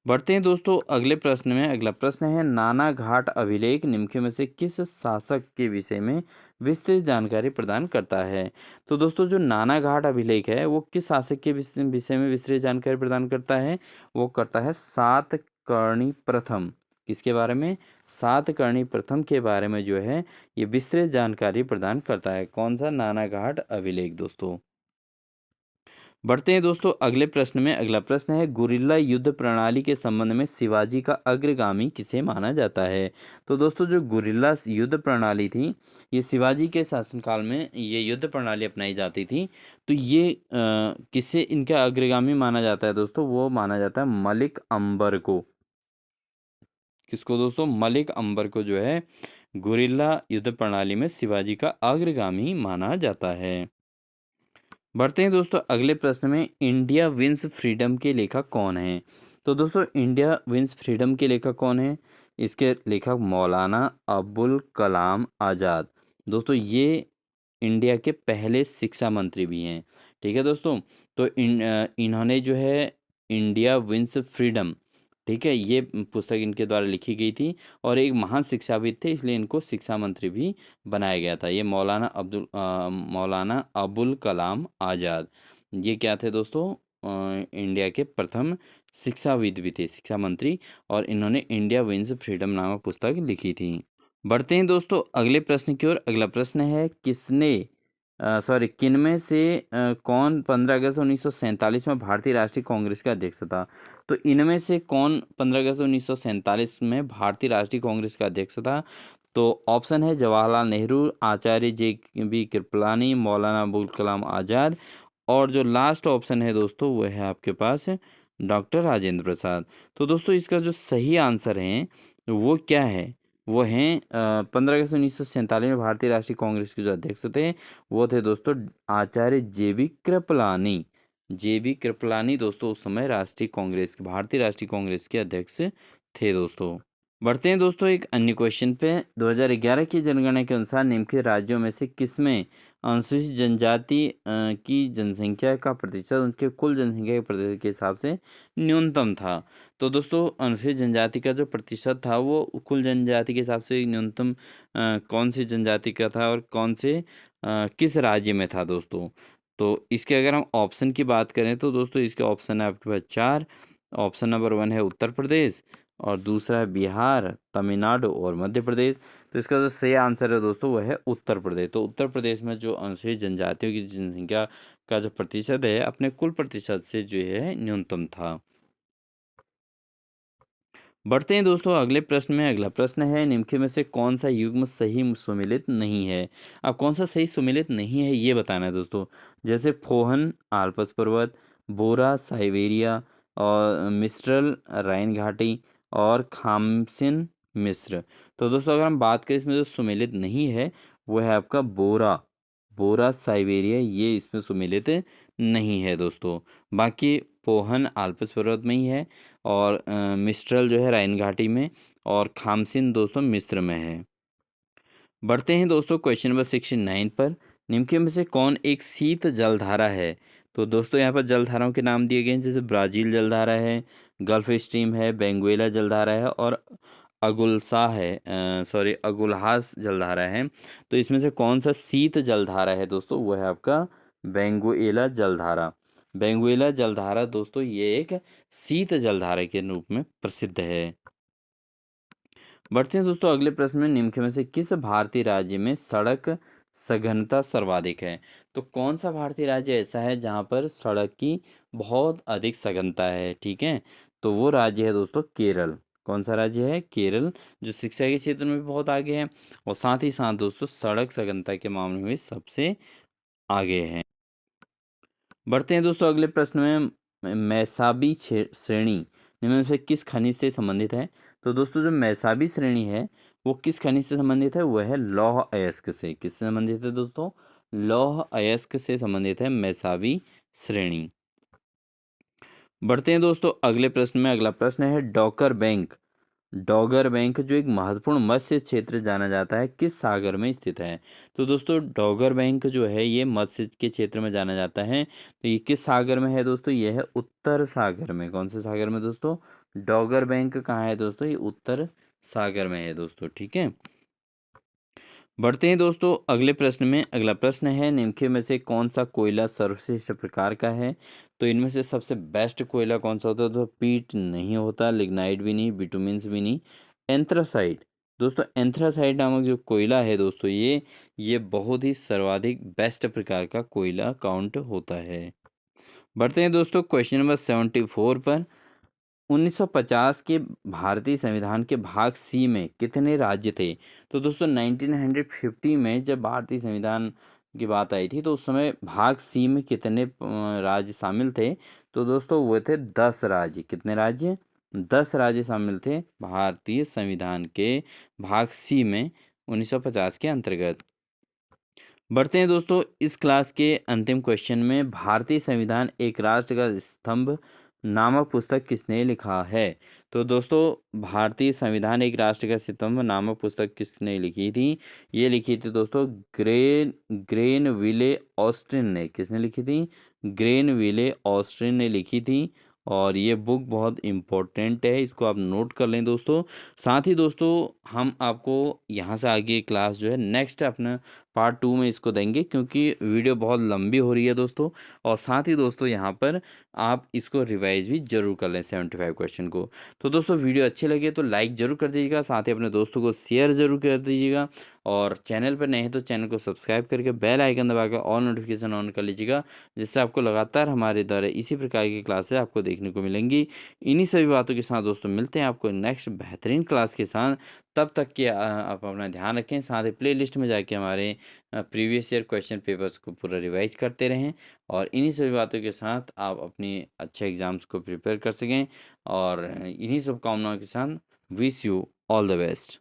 बढ़ते हैं दोस्तों अगले प्रश्न में। अगला प्रश्न है, नाना घाट अभिलेख निम्न में से किस शासक के विषय में विस्तृत जानकारी प्रदान करता है? तो दोस्तों जो नाना घाट अभिलेख है वो किस शासक के विषय में विस्तृत जानकारी प्रदान करता है? वो करता है सातकर्णी प्रथम। किसके बारे में? सातकर्णी प्रथम के बारे में जो है ये विस्तृत जानकारी प्रदान करता है। कौन सा? नाना घाट अभिलेख दोस्तों। बढ़ते हैं दोस्तों अगले प्रश्न में। अगला प्रश्न है, गुरिल्ला युद्ध प्रणाली के संबंध में शिवाजी का अग्रगामी किसे माना जाता है? तो दोस्तों जो गुरिल्ला युद्ध प्रणाली थी ये शिवाजी के शासनकाल में ये युद्ध प्रणाली अपनाई जाती थी। तो ये किसे इनका अग्रगामी माना जाता है दोस्तों? वो माना जाता है मलिक अंबर को। किसको दोस्तों? मलिक अंबर को जो है गुरिल्ला युद्ध प्रणाली में शिवाजी का अग्रगामी माना जाता है। बढ़ते हैं दोस्तों अगले प्रश्न में। इंडिया विंस फ्रीडम के लेखक कौन हैं? तो दोस्तों इंडिया विंस फ्रीडम के लेखक कौन हैं? इसके लेखक मौलाना अबुल कलाम आज़ाद। दोस्तों ये इंडिया के पहले शिक्षा मंत्री भी हैं, ठीक है दोस्तों। तो इन्होंने जो है इंडिया विंस फ्रीडम, ठीक है, ये पुस्तक इनके द्वारा लिखी गई थी और एक महान शिक्षाविद थे इसलिए इनको शिक्षा मंत्री भी बनाया गया था। ये मौलाना अबुल कलाम आज़ाद। ये क्या थे दोस्तों? इंडिया के प्रथम शिक्षाविद भी थे, शिक्षा मंत्री, और इन्होंने इंडिया विंस फ्रीडम नामक पुस्तक लिखी थी। बढ़ते हैं दोस्तों अगले प्रश्न की ओर। अगला प्रश्न है, किनमें से कौन 15 अगस्त 1947 में भारतीय राष्ट्रीय कांग्रेस का अध्यक्ष था? तो इनमें से कौन 15 अगस्त 1947 में भारतीय राष्ट्रीय कांग्रेस का अध्यक्ष था? तो ऑप्शन है जवाहरलाल नेहरू, आचार्य जे बी कृपलानी, मौलाना अबुल कलाम आज़ाद, और जो लास्ट ऑप्शन है दोस्तों वो है आपके पास डॉक्टर राजेंद्र प्रसाद। तो दोस्तों इसका जो सही आंसर है वो क्या है? वो हैं 15 अगस्त 1947 में भारतीय राष्ट्रीय कांग्रेस के जो अध्यक्ष थे वो थे दोस्तों आचार्य जेबी कृपलानी। जेबी कृपलानी दोस्तों उस समय राष्ट्रीय कांग्रेस भारतीय राष्ट्रीय कांग्रेस के अध्यक्ष थे दोस्तों। बढ़ते हैं दोस्तों एक अन्य क्वेश्चन पे। 2011 की जनगणना के अनुसार निम्नलिखित राज्यों में से किसमें अनुसूचित जनजाति की जनसंख्या का प्रतिशत उनके कुल जनसंख्या के प्रतिशत के हिसाब से न्यूनतम था? तो दोस्तों अनुसूचित जनजाति का जो प्रतिशत था वो कुल जनजाति के हिसाब से न्यूनतम कौन सी जनजाति का था और किस राज्य में था दोस्तों? तो इसके अगर हम ऑप्शन की बात करें तो दोस्तों इसके ऑप्शन है आपके पास चार। ऑप्शन नंबर 1 है उत्तर प्रदेश, और दूसरा है बिहार, तमिलनाडु और मध्य प्रदेश। तो इसका जो सही आंसर है दोस्तों वो है उत्तर प्रदेश। तो उत्तर प्रदेश में जो अनुसूचित जनजातियों की जनसंख्या का जो प्रतिशत है अपने कुल प्रतिशत से जो है न्यूनतम था। बढ़ते हैं दोस्तों अगले प्रश्न में। अगला प्रश्न है, निम्नलिखित में से कौन सा युग्म सही सुमेलित नहीं है? अब कौन सा सही सुमेलित नहीं है ये बताना है दोस्तों। जैसे फोहन आल्प्स पर्वत, बोरा साइबेरिया, और मिस्रल राइन घाटी, और खामसिन मिस्र। तो दोस्तों अगर हम बात करें इसमें जो सुमेलित नहीं है वो है आपका बोरा। बोरा साइबेरिया ये इसमें सुमेलित नहीं है दोस्तों। बाकी पोहन आल्प्स पर्वत में ही है, और मिस्ट्रल जो है राइन घाटी में, और खामसिन दोस्तों मिस्र में है। बढ़ते हैं दोस्तों क्वेश्चन नंबर 69 पर। निम्नलिखित में से कौन एक शीत जलधारा है? तो दोस्तों यहाँ पर जलधाराओं के नाम दिए गए हैं, जैसे ब्राज़ील जलधारा है, गल्फ स्ट्रीम है, बेंगुएला जलधारा है, और अगुल्हास जलधारा है। तो इसमें से कौन सा शीत जलधारा है दोस्तों? वो है आपका बेंगुएला जलधारा। बेंगुएला जलधारा दोस्तों ये एक शीत जलधारा के रूप में प्रसिद्ध है। बढ़ते हैं दोस्तों अगले प्रश्न में। निम्नलिखित में से किस भारतीय राज्य में सड़क सघनता सर्वाधिक है? तो कौन सा भारतीय राज्य ऐसा है जहाँ पर सड़क की बहुत अधिक सघनता है? ठीक है, तो वो राज्य है दोस्तों केरल। कौन सा राज्य है? केरल, जो शिक्षा के क्षेत्र में भी बहुत आगे है और साथ ही साथ दोस्तों सड़क सघनता के मामले में सबसे आगे है। बढ़ते हैं दोस्तों अगले प्रश्न में। मैसाबी श्रेणी निम्न में से किस खनिज से संबंधित है? तो दोस्तों जो मैसाबी श्रेणी है वो किस खनिज से संबंधित है? वह है लौह अयस्क से। किससे संबंधित है दोस्तों? लौह अयस्क से संबंधित है मैसाबी श्रेणी। बढ़ते हैं दोस्तों अगले प्रश्न में। अगला प्रश्न है डॉकर बैंक। डॉगर बैंक जो एक महत्वपूर्ण मत्स्य क्षेत्र जाना जाता है किस सागर में स्थित है? तो दोस्तों डॉगर बैंक जो है ये मत्स्य के क्षेत्र में जाना जाता है। तो ये किस सागर में है दोस्तों? ये है उत्तर सागर में। कौन से सागर में दोस्तों? डॉगर बैंक कहाँ है दोस्तों? ये उत्तर सागर में है दोस्तों। ठीक है। बढ़ते हैं दोस्तों अगले प्रश्न में। अगला प्रश्न है निम्नलिखित में से कौन सा कोयला सर्वश्रेष्ठ प्रकार का है? तो इनमें से सबसे बेस्ट कोयला कौन सा होता है? तो पीट नहीं होता, लिग्नाइट भी नहीं, बिटुमिन्स भी नहीं, एंथ्रासाइट। दोस्तों एंथ्रासाइट नामक जो कोयला है दोस्तों ये बहुत ही सर्वाधिक बेस्ट प्रकार का कोयला काउंट होता है। बढ़ते हैं दोस्तों क्वेश्चन नंबर 74 पर। 1950 के भारतीय संविधान के भाग सी में कितने राज्य थे? तो दोस्तों 1950 में जब भारतीय संविधान की बात आई थी तो उस समय भाग सी में कितने राज्य शामिल थे? तो दोस्तों वो थे 10 राज्य। कितने राज्य? 10 राज्य शामिल थे भारतीय संविधान के भाग सी में 1950 के अंतर्गत। बढ़ते हैं दोस्तों इस क्लास के अंतिम क्वेश्चन में। भारतीय संविधान एक राष्ट्र का स्तंभ नामक पुस्तक किसने लिखा है? तो दोस्तों भारतीय संविधान एक राष्ट्र का स्तंभ नामक पुस्तक किसने लिखी थी? ये लिखी थी दोस्तों ग्रेनविले ऑस्टिन ने। किसने लिखी थी? ग्रेनविले ऑस्टिन ने लिखी थी। और ये बुक बहुत इम्पोर्टेंट है, इसको आप नोट कर लें दोस्तों। साथ ही दोस्तों हम आपको यहाँ से आगे क्लास जो है नेक्स्ट अपना पार्ट 2 में इसको देंगे क्योंकि वीडियो बहुत लंबी हो रही है दोस्तों। और साथ ही दोस्तों यहाँ पर आप इसको रिवाइज भी जरूर कर लें 75 क्वेश्चन को। तो दोस्तों वीडियो अच्छी लगे तो लाइक ज़रूर कर दीजिएगा, साथ ही अपने दोस्तों को शेयर ज़रूर कर दीजिएगा। और चैनल पर नए हैं तो चैनल को सब्सक्राइब करके बेल आइकन दबाकर ऑल नोटिफिकेशन ऑन कर लीजिएगा, जिससे आपको लगातार हमारे द्वारा इसी प्रकार की क्लासेस आपको देखने को मिलेंगी। इन्हीं सभी बातों के साथ दोस्तों मिलते हैं आपको नेक्स्ट बेहतरीन क्लास के साथ। तब तक के आप अपना ध्यान रखें, साथ ही प्लेलिस्ट में जाके हमारे प्रीवियस ईयर क्वेश्चन पेपर्स को पूरा रिवाइज करते रहें। और इन्हीं सभी बातों के साथ आप अपनी अच्छे एग्ज़ाम्स को प्रिपेयर कर सकें। और इन्हीं शुभकामनाओं के साथ wish you all the best.